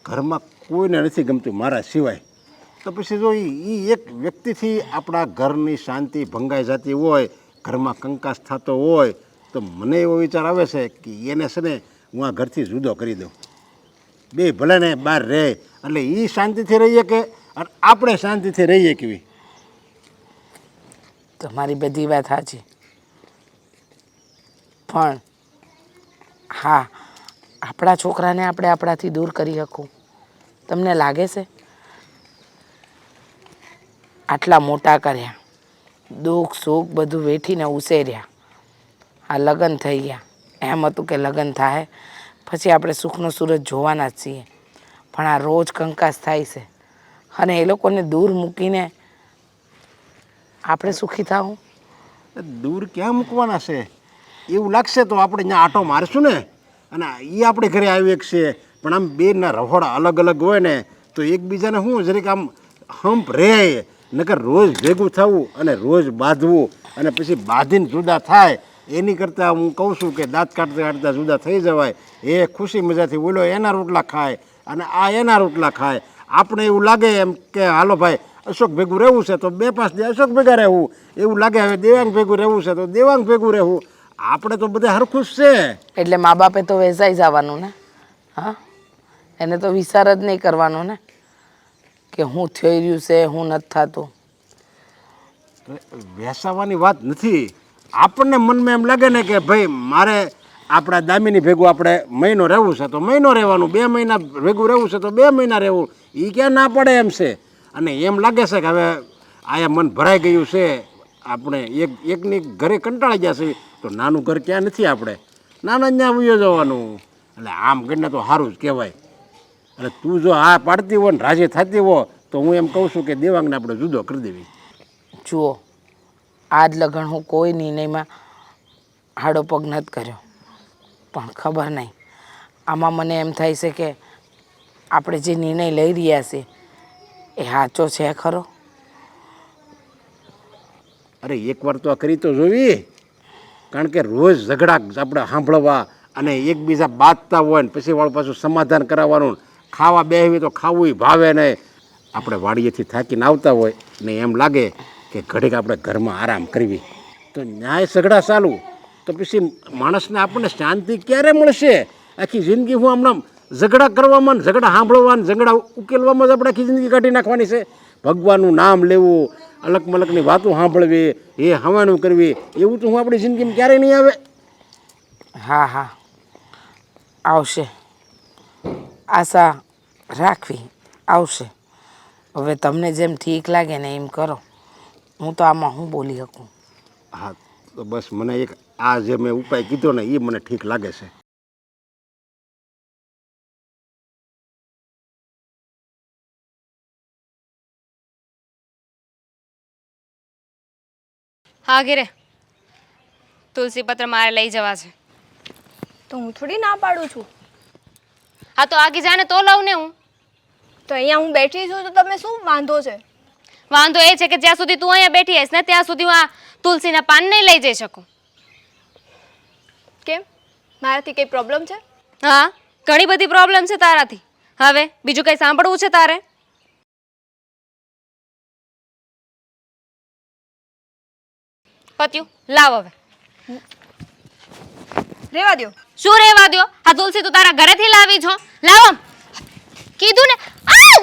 ઘરમાં કોઈને નથી ગમતું મારા સિવાય. તો પછી જો એ એક વ્યક્તિથી આપણા ઘરની શાંતિ ભંગાઈ જતી હોય, ઘરમાં કંકાસ થતો હોય, તો મને એવો વિચાર આવે છે કે એને છે ને હું આ ઘરથી જુદો કરી દઉં. બે ભલે ને બહાર રહે એટલે એ શાંતિથી રહીએ કે અને આપણે શાંતિથી રહીએ કેવી. તમારી બધી વાત સાચી, પણ હા, આપણા છોકરાને આપણે આપણાથી દૂર કરી શકું? તમને લાગે છે? આટલા મોટા કર્યા, દુઃખ સુખ બધું વેઠીને ઉછેર્યા, આ લગ્ન થઈ ગયા. એમ હતું કે લગ્ન થાય પછી આપણે સુખનો સૂરજ જોવાના જ છીએ, પણ આ રોજ કંકાસ થાય છે અને એ લોકોને દૂર મૂકીને આપણે સુખી થાવું? દૂર ક્યાં મૂકવાના છે? એવું લાગશે તો આપણે ત્યાં આંટો મારશું ને, અને એ આપણે ઘરે આવી શકશે. પણ આમ બેના રહોડા અલગ અલગ હોય ને તો એકબીજાને શું જરીક આમ હંપ રહે. નકર રોજ ભેગું થવું અને રોજ બાંધવું અને પછી બાંધીને જુદા થાય એની કરતાં હું કહું છું કે દાંત કાઢતા કાઢતા જુદા થઈ જવાય. એ ખુશી મજાથી ઓલો એના રોટલા ખાય અને આ એના રોટલા ખાય. આપણે એવું લાગે એમ કે હાલો ભાઈ અશોક ભેગું રહેવું છે તો 2-5 દી અશોક ભેગા રહેવું, એવું લાગે હવે દેવાંગ ભેગું રહેવું છે તો દેવાંગ ભેગું રહેવું. આપણે તો બધા હરખું જ છે. એટલે મા બાપે તો વેચાઈ જવાનું ને? હા, એને તો વિચાર જ નહીં કરવાનો ને કે હું થઈ રહ્યું છે, હું નથી થતું. વેસાવાની વાત નથી. આપણને મનમાં એમ લાગે ને કે ભાઈ મારે આપણા દામીની ભેગું આપણે મહિનો રહેવું છે તો મહિનો રહેવાનું, 2 મહિના ભેગું રહેવું છે તો 2 મહિના રહેવું. એ ક્યાં ના પડે એમ છે. અને એમ લાગે છે કે હવે આયા મન ભરાઈ ગયું છે, આપણે એકની ઘરે કંટાળી ગયા છે તો નાનું ઘર ક્યાં નથી, આપણે નાના ત્યાં વયો જવાનું. એટલે આમ કરીને તો સારું જ કહેવાય. અને તું જો આ પાડતી હોય ને રાજી થતી હોય તો હું એમ કહું છું કે દેવાંગને આપણે જુદો કરી દેવી. જુઓ, આજ લગન હું કોઈ નિર્ણયમાં હાડો પગ નથી કર્યો, પણ ખબર નહીં આમાં મને એમ થાય છે કે આપણે જે નિર્ણય લઈ રહ્યા છીએ એ સાચો છે ખરો? અરે એકવાર તો આ કરી તો જોવી. કારણ કે રોજ ઝઘડા આપણે સાંભળવા અને એકબીજા બાંધતા હોય ને પછી વાળું પાછું સમાધાન કરાવવાનું, ખાવા બેસવી તો ખાવું ભાવે નહીં. આપણે વાડીએથી થાકીને આવતા હોય ને એમ લાગે કે ઘડીક આપણે ઘરમાં આરામ કરવી તો ન્યાય ઝઘડા ચાલુ, તો પછી માણસને આપણને શાંતિ ક્યારે મળશે? આખી જિંદગી હું હમણાં ઝઘડા કરવામાં ને ઝઘડા સાંભળવા ઝઘડા ઉકેલવામાં જ આપણે આખી જિંદગી કાઢી નાખવાની છે. ભગવાનનું નામ લેવું, અલગ મલકની વાતો સાંભળવી, એ હવાનું કરવી, એવું તો હું આપણી જિંદગીમાં ક્યારેય નહીં આવે. હા હા, આવશે. આશા રાખવી આવશે. હવે તમને જેમ ઠીક લાગે ને એમ કરો. હું તો આમાં હું બોલી શકું? હા તો બસ મને એક આ જે મેં ઉપાય કીધો ને એ મને ઠીક લાગે છે. હા ઘેરે તુલસી પત્ર મારે લઈ જવા છે. તો હું થોડી ના પાડું છું. હા તો આગી જાને તો લઉં ને હું. તો અહીંયા હું બેઠી છું તો તમે શું વાંધો છે? વાંધો એ છે કે જ્યાં સુધી તું અહીંયા બેઠી હઈશ ને ત્યાં સુધી હું આ તુલસીના પાન નહીં લઈ જઈ શકું. કેમ? મારાથી કંઈ પ્રોબ્લેમ છે? હા, ઘણી બધી પ્રોબ્લેમ છે તારાથી. હવે બીજું કંઈ સાંભળવું છે તારે? પત્યું, લાવ હવે. રેવા દ્યો. શું રહેવા દ્યો? આ તુલસી તું તારા ઘરેથી લાવી છો? લાવ આમ. કીધું ને. આવ!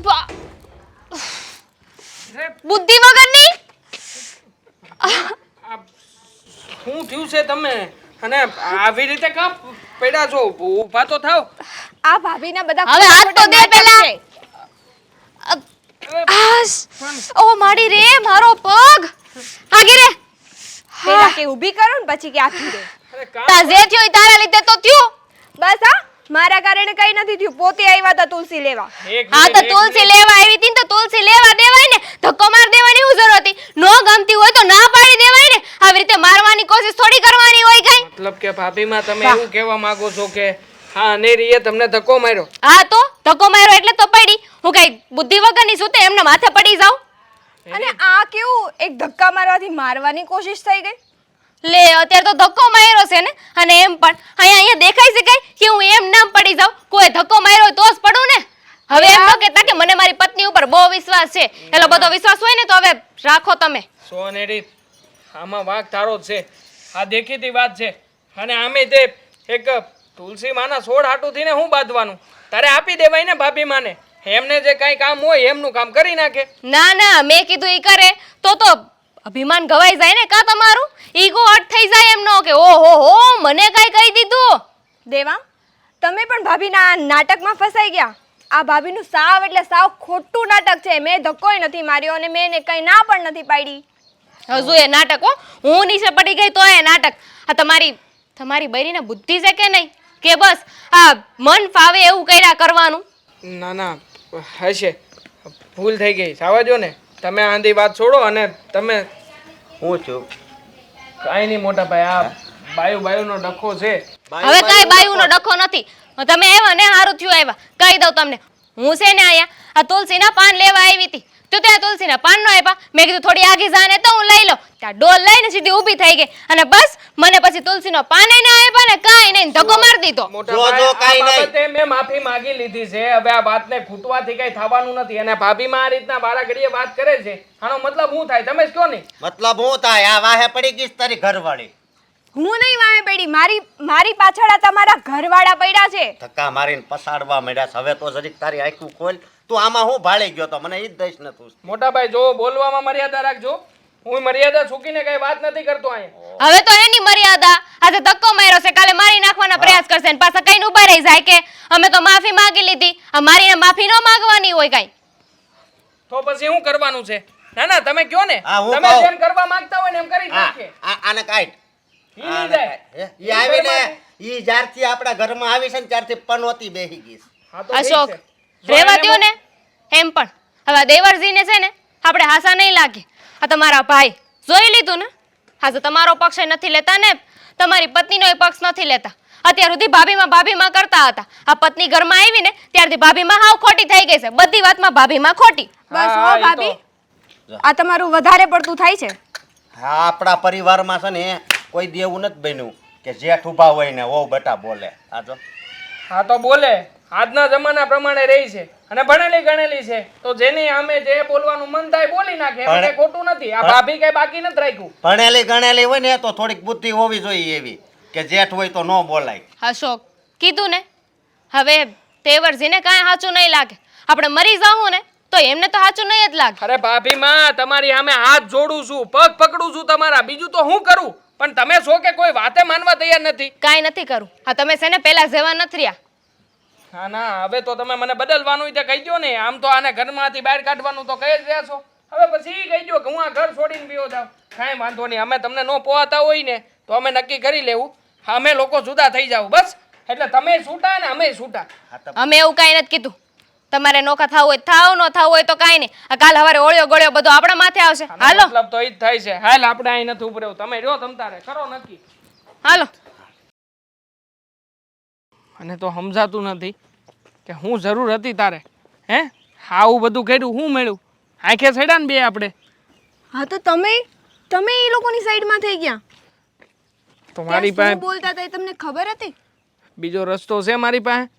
બા- બુદ્ધિ વગરની. શું થયું છે તમે? અને આવી રીતે કાં પડ્યા છો? ઊભા તો થાવ. આ ભાભીના બધા હવે હાથ તો દે નાટક પહેલા. છે. આશ! ઓ માડી રે મારો પગ. આગે રે. પેલા કે ઊભી કરો ને પછી કે આખી દે. તા જે થયું ઈ તારા લીધે તો થયું. બસ હા, મારા કારણે કઈ નથી થયું. પોતે આવ્યા હતા તુલસી લેવા. હા તો તુલસી લેવા આવી હતી ને તો તુલસી લેવા દેવાય ને, ધક્કો માર દેવાની શું જરૂર હતી? નો ગમતી હોય તો ના પાડી દેવાય ને. આવી રીતે મારવાની કોશિશ થોડી કરવાની હોય કઈ. મતલબ કે ભાભીમાં તમે એવું કહેવા માંગો છો કે હા અનેરીએ તમને ધક્કો માર્યો? હા તો ધક્કો માર્યો એટલે તો પડી. હું કઈ બુદ્ધિ વગરની છું તે એમને માથે પડી જાઉં? અને આ કેવું એક ધક્કા મારવાથી મારવાની કોશિશ થઈ ગઈ? લે અત્યારે તો ધક્કો માર્યો છે ને, અને એમ પણ અહીંયા દેખાય છે કઈ કે હું એમ નામ પડી જાઉં? કોઈ ધક્કો માર્યો તો જ પડું ને. હવે એમ ન કહેતા કે મને મારી પત્ની ઉપર બહુ વિશ્વાસ છે. એટલો બધો વિશ્વાસ હોય ને તો હવે રાખો તમે. સો અનેરી આમાં વાંક તારો જ છે, આ દેખીતી વાત છે. અને આમે તે એક તુલસી માના છોડ હાટુથી ને હું બાંધવાનું? તારે આપી દેવાય ને ભાભી માને. એમને જે કાંઈ કામ હોય એમનું કામ કરી નાખે. ના ના, મેં કીધું ઈ કરે તો અભિમાન ગવાઈ જાય ને કા તમારું? ઈગો હટ થઈ જાય એમ નો કે ઓહો હો મને કાઈ કહી દીધું. દેવા, તમે પણ ભાભીના નાટકમાં ફસાઈ ગયા. આ ભાભીનું સાવ એટલે સાવ ખોટું નાટક છે. મેં ધક્કોય નથી માર્યો અને મેં એને કઈ ના પણ નથી પાડી. હજુ એ નાટક હો, હું નીચે પડી ગઈ તો એ નાટક. આ તમારી બૈરીને બુદ્ધિ છે કે નહીં? કે બસ આ મન ફાવે એવું કર્યા કરવાનું? ના ના હશે, ભૂલ થઈ ગઈ. સાવા જો ને તમે આંધી વાત છોડો અને તમે હું છું કાંઈ નહીં મોટા ભાઈ, આ બાયુનો ડખો છે. હવે કાંઈ બાયુનો ડખો નથી. તમે આવ્યા ને હારું થયું આવ્યા. કહી દઉં તમને, હું છે ને અહીંયા આ તુલસીના પાન લેવા આવી હતી તો ત્યાં તુલસીના પાન નો આપ્યા. મેં કીધું થોડી આગી જાને તો હું લઈ લઉં. ત્યાં ડોલ લઈને સીધી ઊભી થઈ ગઈ અને બસ મને પછી તુલસીનો પાન ના આપ્યા ને કાંઈ નહીં, ધક્કો મારી દીધો. મોટા જો, ભાઈ, જો, આ કાંઈ નહીં. બાબતે મેં માફી માંગી લીધી છે. હવે આ વાતને ખૂટવાથી કઈ થવાનું નથી. અને ભાભીમાં આ રીતના વારાઘડીએ વાત કરે છે, આનો મતલબ શું થાય તમે જ કહો નહીં. મતલબ હું થાય આ વાહે પડી ગઈશ તારી ઘરવાળી. હું નહીં વામે પડી, મારી પાછળ આ તમારા ઘરવાળા પડ્યા છે. ધક્કા મારીને પસાડવા માંડ્યા છે. હવે તો જરીક તારી આંખું ખોલ. તું આમાં હું ભાળી ગયો તો મને ઈ જ દઈશ ને તું. મોટા ભાઈ જો બોલવામાં મર્યાદા રાખજો. હું મર્યાદા ચૂકીને કઈ વાત નથી કરતો અહીંયા. હવે તો એની મર્યાદા. આજે ધક્કો માર્યો છે, કાલે મારી નાખવાના પ્રયાસ કરશે ને પાછા કઈ ઉભા રહી જાય કે અમે તો માફી માંગી લીધી. આ મારીને માફી ન માંગવાની હોય કાઈ. તો પછી શું કરવાનું છે? ના ના તમે કયો ને, હા, હું તમે કહું. જેમ કરવા માંગતા હોય ને એમ કરી જ નાખીએ. આને કાઢ. ઈ નહીં જાય. ઈ આવીને ઈ જ્યારથી આપણા ઘરમાં આવી છે ને ત્યારથી પનોતી બેહી ગઈ છે. હા તો ઠીક અશોક છે. જો રેવા એને દ્યો ને. એમ પણ હવે આ દેવરજીને છે ને આપણે હાસા નહીં લાગે. આ તમારા ભાઈ જોઈ લીધું ને, હાજે તમારો પક્ષ નથી લેતા ને તમારી પત્નીનો પક્ષ નથી લેતા. અત્યાર સુધી ભાભીમાં કરતા હતા. આ પત્ની ઘરમાં આવી ને ત્યારથી ભાભીમાં હાવ ખોટી થઈ ગઈ છે. બધી વાતમાં ભાભીમાં ખોટી. બસ હા, હો ઈ તો. ભાભી, આ તમારું વધારે પડતું થાય છે. હા, આપણા પરિવારમાં છે ને કોઈ દી એવું નથી બન્યું કે જેઠ ઊભા હોય ને વહુ બેટા બોલે. આ જો હા તો બોલે. આજના જમાના પ્રમાણે રહી છે અને ભણેલી ગણેલી છે તો જેની આમે જે બોલવાનું મન થાય બોલી નાખે. એમાં કઈ ખોટું નથી. આ ભાભી કઈ બાકી નથી રાખ્યું. ભણેલી ગણેલી હોય ને તો થોડીક બુદ્ધિ હોવી જોઈએ એવી કે જેઠ હોય તો ન બોલાય. અશોક કીધું ને, હવે તેવરજીને કાંઈ સાચું નહીં લાગે. આપણે મરી જાવું ને તો એમને તો સાચું નહીં જ લાગે. અરે ભાભી માં તમારી સામે હાથ જોડું છું, પગ પકડું છું તમારા, બીજું તો હું કરું? પણ તમે છો કે કોઈ વાતે માનવા તૈયાર નથી. કાંઈ નથી કરું. હા તમે છે ને પેલા જેવા નથી રહ્યા. હા ના, હવે તો તમે મને બદલવાનું તે કહી દો ને. આમ તો આને ઘરમાંથી બહાર કાઢવાનું તો કહી જ રહ્યા છો. હવે પછી ઈ કહી દો કે હું આ ઘર છોડીને પીવો જાઉં. કાંઈ વાંધો નહીં. અમે તમને ન પોહાતા હોય ને તો અમે નક્કી કરી લેવું, અમે લોકો જુદા થઈ જાવ બસ. એટલે તમે છૂટા ને અમે છૂટા. અમે એવું કાંઈ નથી કીધું. તમારે નોખા થવું હોય થાવ, ન થવું હોય તો કાંઈ નહીં. આ કાલ હવારે ઓળ્યો ગળ્યો બધો આપણા માથે આવશે. આનો હાલો મતલબ તો ઈ જ થાય છે. હાલ આપણે અહીં નથી ઉભરેવું. તમે રહ્યો તમ તારે કરો નક્કી. હાલો. અને તો સમજાતું નથી કે હું જરૂર હતી તારે. હે આવું બધું કર્યું હું મળ્યું? આંખે ચડ્યા ને બે આપણે. હા તો તમે એ લોકોની સાઈડમાં થઈ ગયા. તો મારી ત્યાં શું પાસે બોલતા હતા એ તમને ખબર હતી? બીજો રસ્તો છે મારી પાસે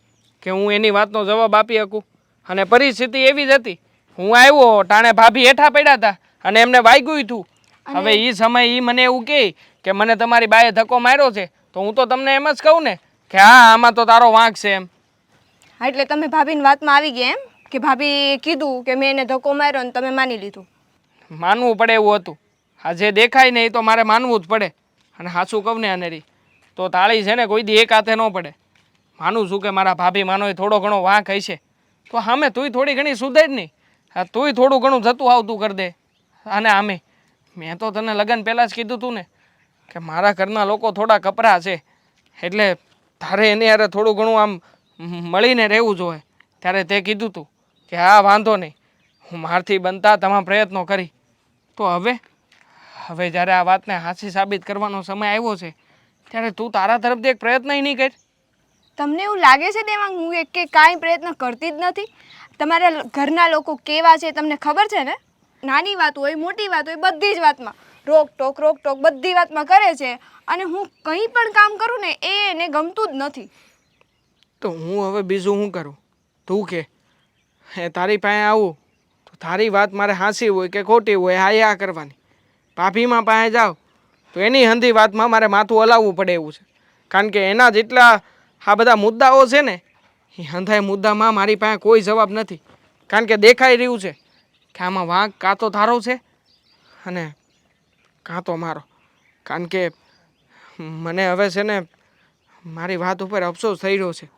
કે હું એની વાતનો જવાબ આપી શકું? અને પરિસ્થિતિ એવી જ હતી. હું આવ્યો ટાણે ભાભી હેઠા પડ્યા હતા અને એમને વાગ્યું હતું. હવે એ સમય એ મને એવું કહે કે મને તમારી બાએ ધક્કો માર્યો છે તો હું તો તમને એમ જ કહું ને કે હા આમાં તો તારો વાંક છે એમ. હા એટલે તમે ભાભીની વાતમાં આવી ગયા એમ કે ભાભી કીધું કે મેં એને ધક્કો માર્યો અને તમે માની લીધું? માનવું પડે એવું હતું. આ જે દેખાય ને એ તો મારે માનવું જ પડે. અને સાચું કહું ને અનેરી તો તાળી છે ને કોઈ દી એક હાથે ન પડે. માનું છું કે મારા ભાભી માનો એ થોડો ઘણો વાંક હશે તો સામે તુંય થોડી ઘણી સુધર નહીં. હા તુંય થોડું ઘણું જતું આવતું કરી દે. અને આમે મેં તો તને લગ્ન પહેલાં જ કીધું તું ને કે મારા ઘરના લોકો થોડા કપરા છે એટલે તારે એની હારે થોડું ઘણું આમ મળીને રહેવું જોઈએ. ત્યારે તે કીધું તું કે હા વાંધો નહીં, હું મારથી બનતા તમામ પ્રયત્નો કરી. તો હવે જ્યારે આ વાતને હાચી સાબિત કરવાનો સમય આવ્યો છે ત્યારે તું તારા તરફથી એક પ્રયત્ન નહીં કર. તમને એવું લાગે છે દેવાંગ હું કે કાંઈ પ્રયત્ન કરતી જ નથી? તમારા ઘરના લોકો કેવા છે તમને ખબર છે ને? નાની વાત હોય મોટી વાત હોય બધી જ વાતમાં રોકટોક બધી વાતમાં કરે છે અને હું કંઈ પણ કામ કરું ને એ એને ગમતું જ નથી. તો હું હવે બીજું શું કરું? તું કે હે તારી પાસે આવું તો તારી વાત મારે હાંસી હોય કે ખોટી હોય હા કરવાની. ભાભીમાં પાસે જાઓ તો એની હંધી વાતમાં મારે માથું હલાવવું પડે એવું છે. કારણ કે એના જેટલા આ બધા મુદ્દાઓ છે ને એ હંધાય મુદ્દામાં મારી પાસે કોઈ જવાબ નથી. કારણ કે દેખાઈ રહ્યું છે કે આમાં વાંક કાં તો તારો છે અને કાં તો મારો. કારણ કે મને હવે છે ને મારી વાત ઉપર અફસોસ થઈ રહ્યો છે.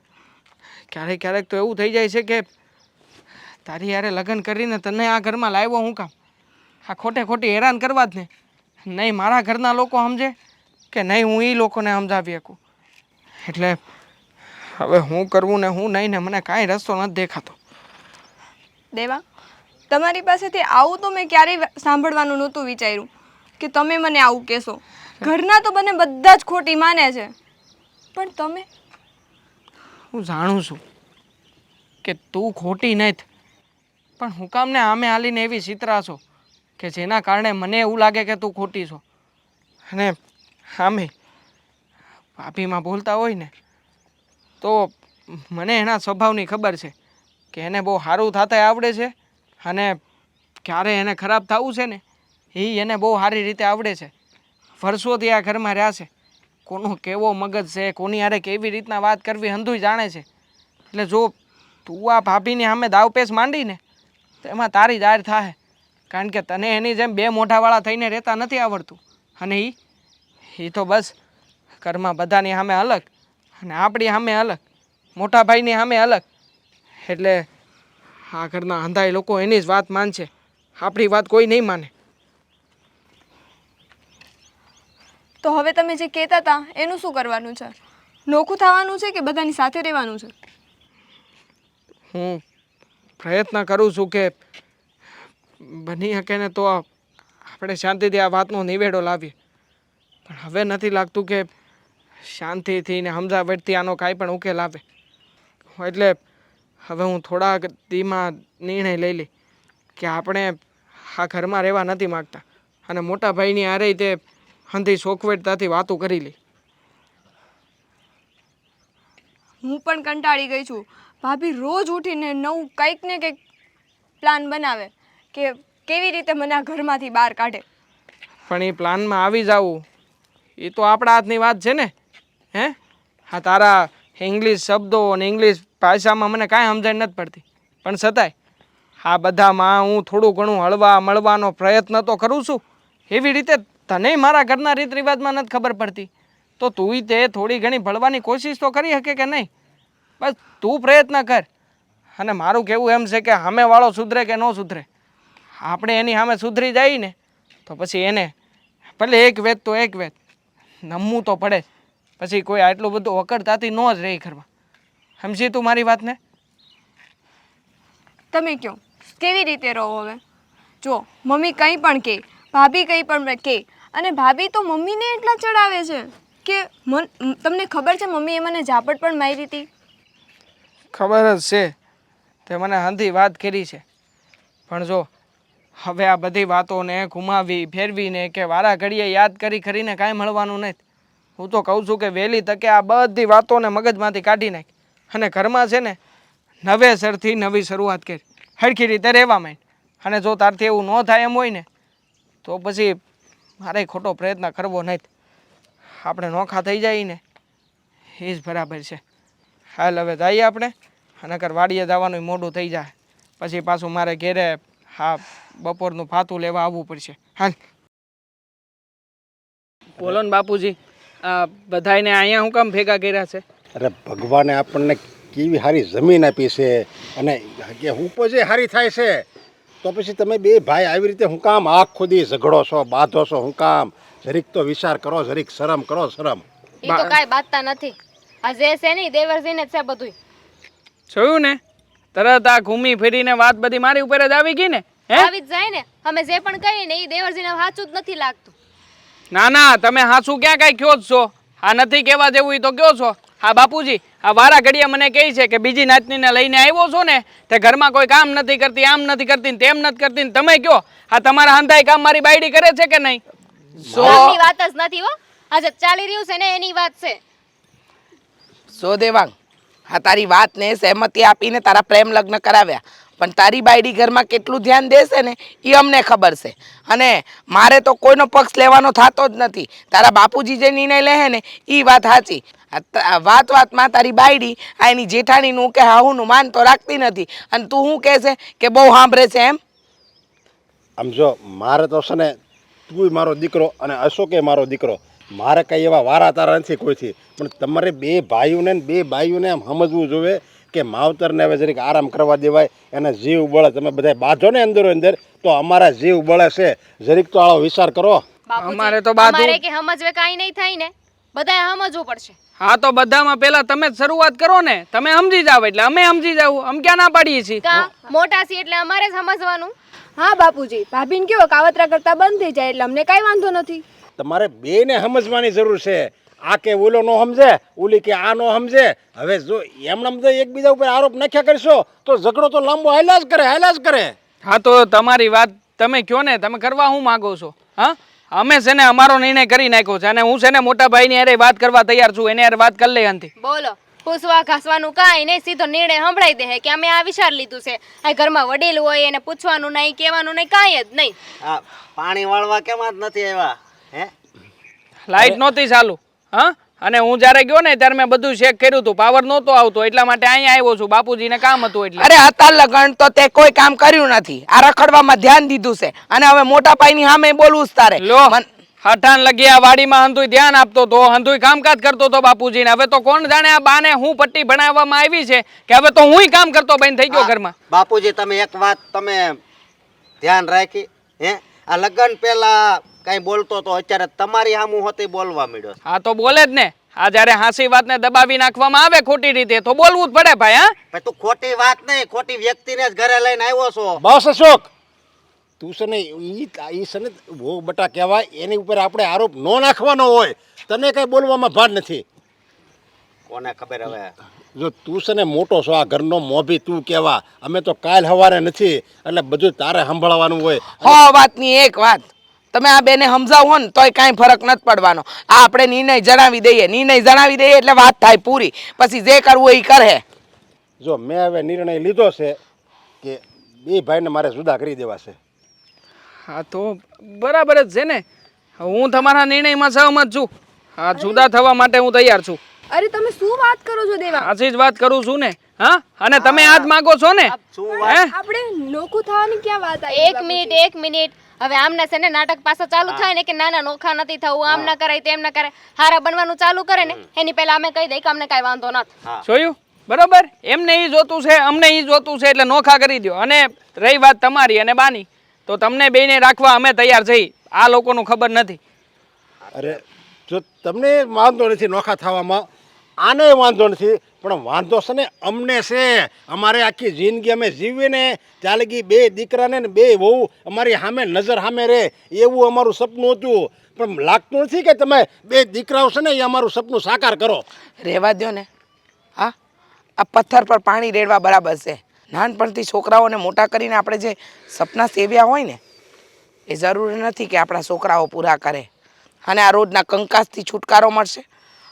ક્યારેક તો એવું થઈ જાય છે કે તારી યારે લગ્ન કરીને તને આ ઘરમાં લાવ્યો હું કામ? આ ખોટી હેરાન કરવા જ ને. નહીં મારા ઘરના લોકો સમજે કે નહીં હું એ લોકોને સમજાવી શકું. એટલે હવે હું કરવું ને હું નહીં ને મને કાંઈ રસ્તો નથી દેખાતો. દેવાંગ તમારી પાસેથી આવું તો મેં ક્યારેય સાંભળવાનું નહોતું વિચાર્યું કે તમે મને આવું કહેશો. ઘરના તો મને બધા જ ખોટી માને છે પણ તમે? હું જાણું છું કે તું ખોટી નથી પણ હું કામને આમે હાલીને એવી ચિત્રા છો કે જેના કારણે મને એવું લાગે કે તું ખોટી છો. અને આમે ભાભીમાં બોલતા હોય ને તો મને એના સ્વભાવની ખબર છે કે એને બહુ સારું થતા આવડે છે અને ક્યારે એને ખરાબ થવું છે ને એ એને બહુ સારી રીતે આવડે છે. વર્ષોથી આ ઘરમાં રહ્યા છે. કોનો કેવો મગજ છે કોની હારે કેવી રીતના વાત કરવી હંધુય જાણે છે. એટલે જો તું આ ભાભીની સામે દાવપેચ માંડીને તો એમાં તારી જાહેર થાય. કારણ કે તને એની જેમ બે મોઢાવાળા થઈને રહેતા નથી આવડતું. અને એ તો બસ ઘરમાં બધાની સામે અલગ અને આપણી સામે અલગ, મોટા ભાઈની સામે અલગ. એટલે આ ઘરના અંધાય લોકો એની જ વાત માનશે, આપણી વાત કોઈ નહીં માને. તો હવે તમે જે કહેતા હતા એનું શું કરવાનું છે? નોખું થવાનું છે કે બધાની સાથે રહેવાનું છે? હું પ્રયત્ન કરું છું કે બની શકે ને તો આપણે શાંતિથી આ વાતનો નિવેડો લાવીએ. પણ હવે નથી લાગતું કે શાંતિથી ને સમજાવટથી આનો કાંઈ પણ ઉકેલ આવે. એટલે હવે હું થોડાક દીમાં નિર્ણય લઈ લઈ કે આપણે આ ઘરમાં રહેવા નથી માગતા અને મોટા ભાઈની હારે તે હંધી શોખવેટતાથી વાતો કરી લઈ. હું પણ કંટાળી ગઈ છું. ભાભી રોજ ઉઠીને નવું કંઈક ને કંઈક પ્લાન બનાવે કે કેવી રીતે મને આ ઘરમાંથી બહાર કાઢે. પણ એ પ્લાનમાં આવી જવું એ તો આપણા હાથની વાત છે ને. હે હા તારા ઇંગ્લિશ શબ્દો અને ઇંગ્લિશ ભાષામાં મને કાંઈ સમજણ નથી પડતી પણ છતાંય આ બધામાં હું થોડું ઘણું હળવા મળવાનો પ્રયત્ન તો કરું છું. એવી રીતે તને મારા ઘરના રીત રિવાજમાં નથી ખબર પડતી તો તુંય તે થોડી ઘણી ભળવાની કોશિશ તો કરી શકે કે નહીં? બસ તું પ્રયત્ન કર. અને મારું કહેવું એમ છે કે સામેવાળો સુધરે કે ન સુધરે, આપણે એની સામે સુધરી જાય ને તો પછી એને ભલે એક વેત તો એક વેત નમવું તો પડે જ. પછી કોઈ આટલું બધું વકરતાથી ન જ રહી ઘરમાં. સમજી તું મારી વાતને? તમે કહો કેવી રીતે રહો હવે? જો મમ્મી કંઈ પણ કહે, ભાભી કંઈ પણ કહે અને ભાભી તો મમ્મીને એટલા ચડાવે છે કે તમને ખબર છે મમ્મીએ મને ઝાપટ પણ મારી હતી. ખબર જ છે તે મને હંધી વાત કરી છે. પણ જો હવે આ બધી વાતોને ઘુમાવી ફેરવીને કે વારા ઘડીએ યાદ કરીને કાંઈ મળવાનું નથી. હું તો કહું છું કે વહેલી તકે આ બધી વાતોને મગજમાંથી કાઢી નાખ અને ઘરમાં છે ને નવેસરથી નવી શરૂઆત કરી હરખી રીતે રહેવા માંડ. અને જો તારથી એવું ન થાય એમ હોય ને તો પછી મારે ખોટો પ્રયત્ન કરવો નથી. આપણે નોખા થઈ જાય ને એ જ બરાબર છે. હાલ હવે જઈએ આપણે અને વાડીએ જવાનું મોડું થઈ જાય પછી પાછું મારે ઘેરે હા બપોરનું ફાતું લેવા આવવું પડશે. હાલ બોલો ને બાપુજી, આ બધાયને અહીંયા હું કામ ભેગા કર્યા છે? અરે ભગવાને આપણને કેવી સારી જમીન આપી છે અને કે ઉપજ સારી થાય છે તો પછી તમે બે ભાઈ આવી રીતે હું કામ આખો દી ઝઘડો છો બાંધો છો હું કામ? જરીક તો વિચાર કરો, જરીક શરમ કરો, શરમ. એ તો કાંઈ બાતતા નથી. આ જે છે નહીં દેવરજીને જ છે બધુંય. જોયું ને તરત આ ઘૂમી ફેરીને વાત બધી મારી ઉપર જ આવી ગઈ ને હે આવી જ જાય ને. અમે જે પણ કહીએ ને એ દેવરજીને સાચું જ નથી લાગતું. ના ના તમે હાસું ક્યાં કાંઈ કયો જ છો. આ નથી કહેવા જેવું ઈ તો કયો છો. હા બાપુજી આ વારા ઘડિયા મને કહે છે કે બીજી નાતનીને લઈને આવ્યો છો ને તે ઘરમાં કોઈ કામ નથી કરતી, આમ નથી કરતી ને તેમ નથી કરતી ને તમે કયો આ તમારા હંધાઈ કામ મારી બાયડી કરે છે કે નહીં? કામની વાત જ નથી હો. આજે ચાલી રહ્યું છે ને એની વાત છે. સો દેવાંગ, હા તારી વાતને સહેમતી આપીને તારા પ્રેમ લગ્ન કરાવ્યા, પણ તારી બાયડી ઘરમાં કેટલું ધ્યાન દેશે ને એ અમને ખબર છે. અને મારે તો કોઈનો પક્ષ લેવાનો થતો જ નથી. તારા બાપુજી જે નિર્ણય લે ને એ વાત સાચી. વાતમાં તારી બાયડી આ એની જેઠાણીનું કે હાહુનું માન તો રાખતી નથી, અને તું શું કહે છે કે બહુ સાંભળે છે એમ? આમ જો મારે તો છે ને તું મારો દીકરો અને અશોકે મારો દીકરો, મારે કંઈ એવા વારા તારા નથી કોઈથી, પણ તમારે બે ભાઈઓને ને બે બાઈઓને એમ સમજવું જોઈએ કે માવતરને હવે જરીક આરામ કરવા દેવાય. એને જીવ બળે, તમે બધા બાંધો ને અંદરો અંદર તો અમારા જીવ બળે છે. જરીક તો આવો વિચાર કરો. અમારે તો બાધું- અમારે કે સમજવે કાંઈ નહીં થાય ને, બધાએ સમજવું પડશે. હા તો બધામાં પહેલા તમે જ શરૂઆત કરો ને. તમે સમજી જાવ એટલે અમે સમજી જાવ. અમે ક્યાં ના પાડીએ છીએ? કા મોટા છીએ એટલે અમારે જ સમજવાનું. હા બાપુજી, ભાભીને કેવો કાવતરા કરતા બંધ થઈ જાય એટલે અમને કાંઈ વાંધો નથી. તમારે બેને સમજવાની જરૂર છે. આ કે ઓલો નો સમજે, ઓલી કે આ નો સમજે. હવે જો એમણે બધા એકબીજા ઉપર આરોપ નાખ્યા કરશો તો ઝઘડો તો લાંબો હાલ્યા જ કરે. હા તો તમારી વાત તમે કયો ને, તમે કરવા હું માંગો છો? હા અમે છે ને અમારો નિર્ણય કરી નાખ્યો છે અને હું છે ને મોટા ભાઈની હારે વાત કરવા તૈયાર છું. એને હારે વાત કરી લે અંતે. બોલો, પૂછવા ઘાસવાનું કાંઈ નહીં, સીધો નિર્ણય સંભળાઈ દે કે અમે આ વિચાર લીધું છે. આ ઘરમાં વડીલ હોય એને પૂછવાનું નહીં, કહેવાનું નહીં, કાંઈ જ નહીં. આ પાણી વાળવા કેમ જ નથી આવ્યા હે? લાઈટ નહોતી ચાલુ. હા અને હું જ્યારે ગયો ને ત્યારે મેં બધું ચેક કર્યું હતું, પાવર નહોતો આવતો એટલા માટે અહીંયા આવ્યો છું. બાપુજીને કામ હતું એટલે. અરે હતા લગન તો તે કોઈ કામ કર્યું નથી. આ રખડવામાં ધ્યાન દીધું છે, અને હવે મોટા ભાઈની સામે બોલવું જ તારે. લો હઠાણ લગી આ વાડીમાં હંધુય ધ્યાન આપતો તો, હંધુય કામકાજ કરતો તો બાપુજીને. હવે તો કોણ જાણે આ બાને હું પટ્ટી બનાવવામાં આવી છે કે હવે તો હુંય કામ કરતો બંધ થઈ ગયો ઘરમાં. બાપુજી તમે એક વાત તમે ધ્યાન રાખી હે? આ લગ્ન પહેલા કઈ બોલતો તો અત્યારે તમારી સામું હોતી બોલવા મળ્યો. હા તો બોલે જ ને. આ જ્યારે હાસી વાતને દબાવી નાખવામાં આવે ખોટી રીતે તો બોલવું જ પડે ભાઈ. હા ભાઈ તું ખોટી વાત નહીં, ખોટી વ્યક્તિને જ ઘરે લઈને આવ્યો છો. બસ અશોક, તું છે ને ઈ છે ને ભોગ બટા કહેવાય, એની ઉપર આપણે આરોપ ન નાખવાનો હોય. તને કઈ બોલવામાં ભાન નથી. કોને ખબર હવે? જો તું છે ને મોટો છો આ ઘરનો મોભી, તું કહેવા. અમે તો કાલ સવારે નથી, એટલે બધું તારે સંભળવાનું હોય. વાતની એક વાત, તમે આ બેને સમજાવો ને તોય કાંઈ ફરક નથી પડવાનો. આ આપણે નિર્ણય જણાવી દઈએ એટલે વાત થાય પૂરી. પછી જે કરવું હોય એ કરે. જો મેં હવે નિર્ણય લીધો છે કે બે ભાઈને મારે જુદા કરી દેવા છે. હા તો બરાબર જ છે ને. હું તમારા નિર્ણયમાં સહમત છું. હા જુદા થવા માટે હું તૈયાર છું. અરે તમે શું વાત કરો છો દેવા? સાચી જ વાત કરું છું ને. હા અને તમે આજ માંગો છો ને? હે આપણે નોખું થવાની ક્યાં વાત આવી? એક મિનિટ હવે આમને છે ને નાટક પાછા ચાલુ થાય ને કે નાના નોખા નથી થવું, આમ ના કરાય તેમ ના કરાય, હારા બનવાનું ચાલુ કરે ને એની પહેલા અમે કહી દઈએ કે અમને કાંઈ વાંધો નથી. જોયું બરોબર? એમને ઈ જોતું છે, અમને ઈ જોતું છે એટલે નોખા કરી દો. અને રહી વાત તમારી અને બાની, તો તમને બેને રાખવા અમે તૈયાર છીએ. આ લોકોનું ખબર નથી. અરે જો તમને વાંધો નથી નોખા થવામાં, આને વાંધો નથી, પણ વાંધો છે ને અમને છે. અમારે આખી જિંદગી અમે જીવીએ ને ત્યાં લગી બે દીકરાને ને બે વહુ અમારી સામે નજર સામે રહે એવું અમારું સપનું હતું. પણ લાગતું નથી કે તમે બે દીકરાઓ છે ને એ અમારું સપનું સાકાર કરો. રહેવા દો ને. હા આ પથ્થર પર પાણી રેડવા બરાબર છે. નાનપણથી છોકરાઓને મોટા કરીને આપણે જે સપના સેવ્યા હોય ને એ જરૂરી નથી કે આપણા છોકરાઓ પૂરા કરે. અને આ રોજના કંકાસથી છુટકારો મળશે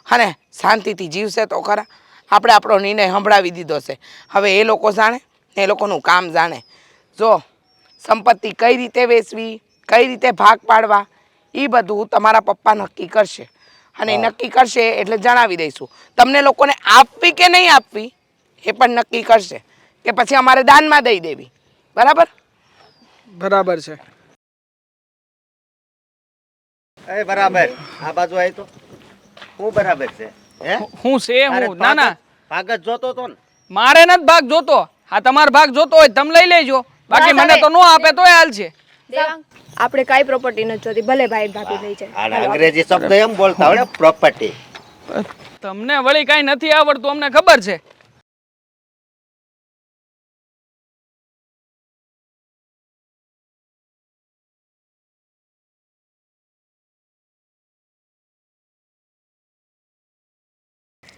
અને શાંતિથી જીવશે તો ખરા. આપણે આપણો નિર્ણય સંભળાવી દીધો છે. હવે એ લોકો જાણે, એ લોકોનું કામ જાણે. જો સંપત્તિ કઈ રીતે વેચવી, કઈ રીતે ભાગ પાડવા, એ બધું તમારા પપ્પા નક્કી કરશે. અને એ નક્કી કરશે એટલે જણાવી દઈશું. તમને લોકોને આપવી કે નહીં આપવી એ પણ નક્કી કરશે, કે પછી અમારે દાનમાં દઈ દેવી. બરાબર? બરાબર છે. એ બરાબર આ બાજુ આવી તો હું બરાબર છે હે? હું છે હું ના ના ભાગ જ જોતો તો ને. મારે નથી ભાગ જોતો. હા તમારો ભાગ જોતો હોય તમે લઈ લેજો, બાકી મને તો નો આપે તોય હાલ છે. દેવાંગ આપણે કાંઈ પ્રોપર્ટી નથી જોતી, ભલે ભાઈ ભાભી લઈ જાય. અને અંગ્રેજી શબ્દ એમ બોલતા આવડે પ્રોપર્ટી. તમને વળી કાંઈ નથી આવડતું અમને ખબર છે.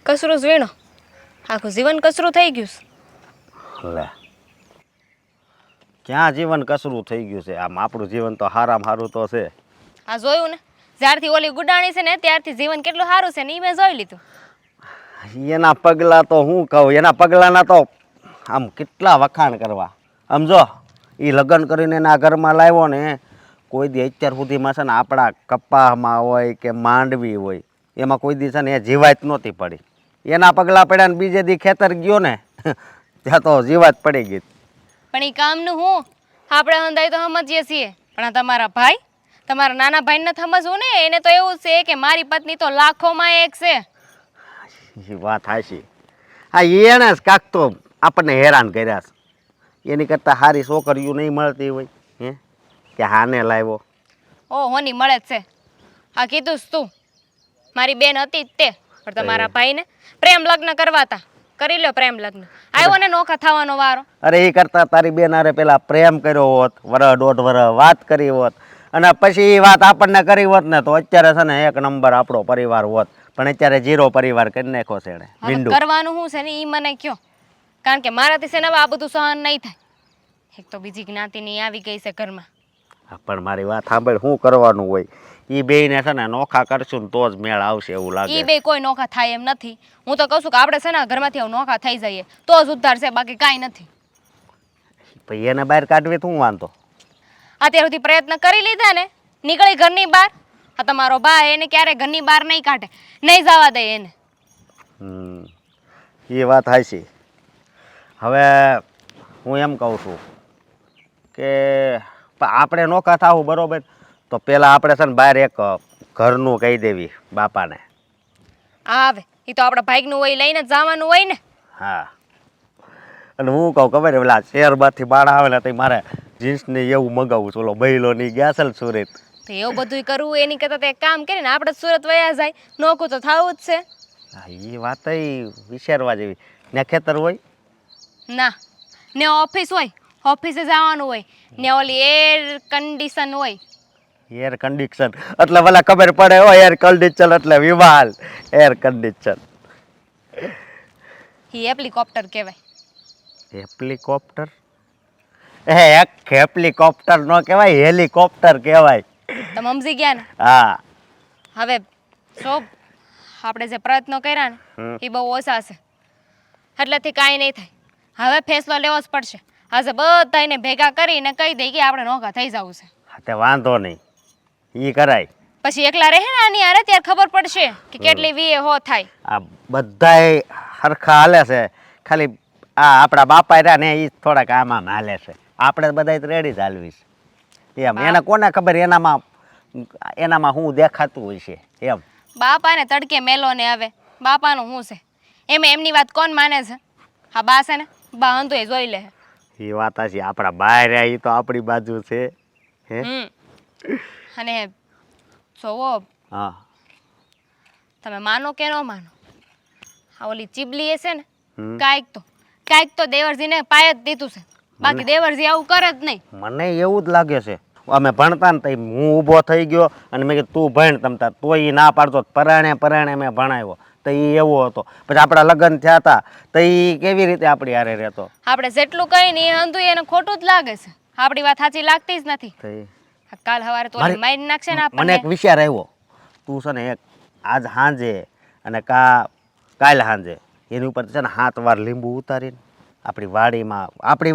કસરું જ વીણો, આખું જીવન કસરું થઈ ગયું છે. લે ક્યાં જીવન કસરું થઈ ગયું છે? આમ આપણું જીવન તો હારામાં હારું તો છે. આ જોયું ને, જ્યારથી ઓલી ગુડાણી છે ને ત્યારથી જીવન કેટલું સારું છે ને એ મેં જોઈ લીધું. એના પગલા તો હું કહું, એના પગલાના તો આમ કેટલા વખાણ કરવા. આમ જો એ લગ્ન કરીને એના ઘરમાં લાવ્યો ને, કોઈ દી અત્યાર સુધીમાં છે ને આપણા કપાસમાં હોય કે માંડવી હોય એમાં કોઈ દી છે ને એ જીવાત નહોતી પડી. એના પગલા પડ્યા ને બીજે દી ખેતર ગયો ને ત્યાં તો જીવાત પડી ગઈ. પણ એ કામનું હું આપણે હંધાઈ તો સમજીએ છીએ, પણ આ તમારા ભાઈ, તમારા નાના ભાઈને સમજવું ને, એને તો એવું છે કે મારી પત્ની તો લાખોમાં એક છે. એ વાત હાશી. હા એને જ કાંક તો આપણને હેરાન કર્યા છે. એની કરતાં સારી છોકરીઓ નહીં મળતી હોય હે કે હાને લાવ્યો. ઓ હોની મળે જ છે. આ કીધું જ તું, મારી બેન હતી જ તે, પણ તમારા ભાઈને પ્રેમ લગ્ન કરવા હતા, કરી લ્યો પ્રેમ લગ્ન. આવ્યો ને નોખા થવાનો વારો. અરે એ કરતાં તારી બેન હારે પેલા પ્રેમ કર્યો હોત, વરસ દોઢ વરસ વાત કરી હોત અને પછી એ વાત આપણને કરી હોત ને તો અત્યારે છે ને એક નંબર આપણો પરિવાર હોત. પણ અત્યારે 0 પરિવાર કરી નાખ્યો છે એણે. હવે કરવાનું શું છે ને એ મને કયો, કારણ કે મારાથી છે ને આ બધું સહન નહીં થાય. એક તો બીજી જ્ઞાતિની આવી ગઈ છે ઘરમાં. પણ મારી વાત સાંભળ, શું કરવાનું હોય એ બેયને છે ને નોખા કરશું ને તો જ મેળ આવશે એવું ઈ લાગે. બે કોઈ નોખા થાય એમ નથી. હું તો કહું છું કે આપણે છે ને ઘરમાંથી આવું નોખા થઈ જઈએ તો જ ઉદ્ધાર છે, બાકી કાંઈ નથી. પછી એને બહાર કાઢવી શું વાંધો? અત્યાર સુધી પ્રયત્ન કરી લીધા ને, નીકળી ઘરની બહાર. આ તમારો ભાઈ એને ક્યારે ઘરની બહાર નહીં કાઢે, નહીં જવા દે એને. એ વાત હાચી. હવે હું એમ કહું છું કે આપણે નોખા થાવું બરોબર, તો પહેલાં આપણે છે ને બહાર એક ઘરનું કહી દેવી બાપાને. આવે એ તો આપણા ભાઈનું હોય, લઈને જ જવાનું હોય ને. હા, અને હું કહું ખબર પેલા શહેરમાંથી બાળ આવે ને તો મારે જીન્સને એવું મગાવું છું, ઓલો બૈલો ની ગયા છે ને સુરત. તો એવું બધું કરવું એની કરતાં તો એક કામ કરીને આપણે સુરત વયા જાય, નોખું તો થવું જ છે. હા એ વાત વિચારવા જેવી. ને ખેતર હોય ના, ને ઓફિસ હોય, ઓફિસે જવાનું હોય, ને ઓલી એર કન્ડિશન હોય. એર કન્ડિશન એટલે ભલા ખબર પડે હો, એર કન્ડિશન એટલે વિમાન, એર કન્ડિશન. એ હેલિકોપ્ટર કહેવાય. હેલિકોપ્ટર? એક હેલિકોપ્ટર નો કહેવાય, હેલિકોપ્ટર કહેવાય. તમે સમજી ગયા ને? હા. હવે જો આપણે જે પ્રયત્નો કર્યા ને એ બહુ ઓછા છે, એટલેથી કાંઈ નહીં થાય. હવે ફેસલો લેવો જ પડશે. આજે બધાને ભેગા કરીને કહી દઈએ કે આપણે નોખા થઈ જવું છે. તે વાંધો નહીં, એ કરાય. પછી એકલા રહે ને આની હારે ત્યારે ખબર પડશે કે કેટલી વીએ હો થાય. આ બધાય હરખા હાલે છે, ખાલી આ આપણા બાપા રહ્યા ને એ થોડાક આમાં હાલે છે. આપણે બધા રેડી જ હાલવી છે એમ. એને કોને ખબર એનામાં શું દેખાતું હોય છે એમ. બાપાને તડકે મેલો ને હવે બાપાનું શું છે એમની વાત કોણ માને છે? હા બા છે ને, બા હંધુ એ જોઈ લે. એ વાત છે, આપણા બહાર રહ્યા એ તો આપણી બાજુ છે હે. અને જોવો, હા તમે માનો કે ન માનો, આ ઓલી ચીબલી છે ને, કાંઈક તો દેવરજીને પાય જ દીધું છે, બાકી દેવરજી આવું કરે જ નહીં. મને એવું જ લાગે છે. અમે ભણતા ને તો હું ઊભો થઈ ગયો અને મેં કીધું તું ભણ તમતા, તોય એ ના પાડતો. પરાણે મેં ભણાવ્યો તો એ એવો હતો. પછી આપણા લગ્ન થયા હતા તો એ કેવી રીતે આપણી હારે રહેતો? આપણે જેટલું કઈ નહીં હંધુ એને ખોટું જ લાગે છે, આપણી વાત સાચી લાગતી જ નથી. કાલ સવારે તો મારી નાખશે ને મને એક વિચાર આવ્યો. તું છે ને એક આજ સાંજે અને કાલ સાંજે એની ઉપર છે ને 7 વાર લીંબુ ઉતારીને આપણી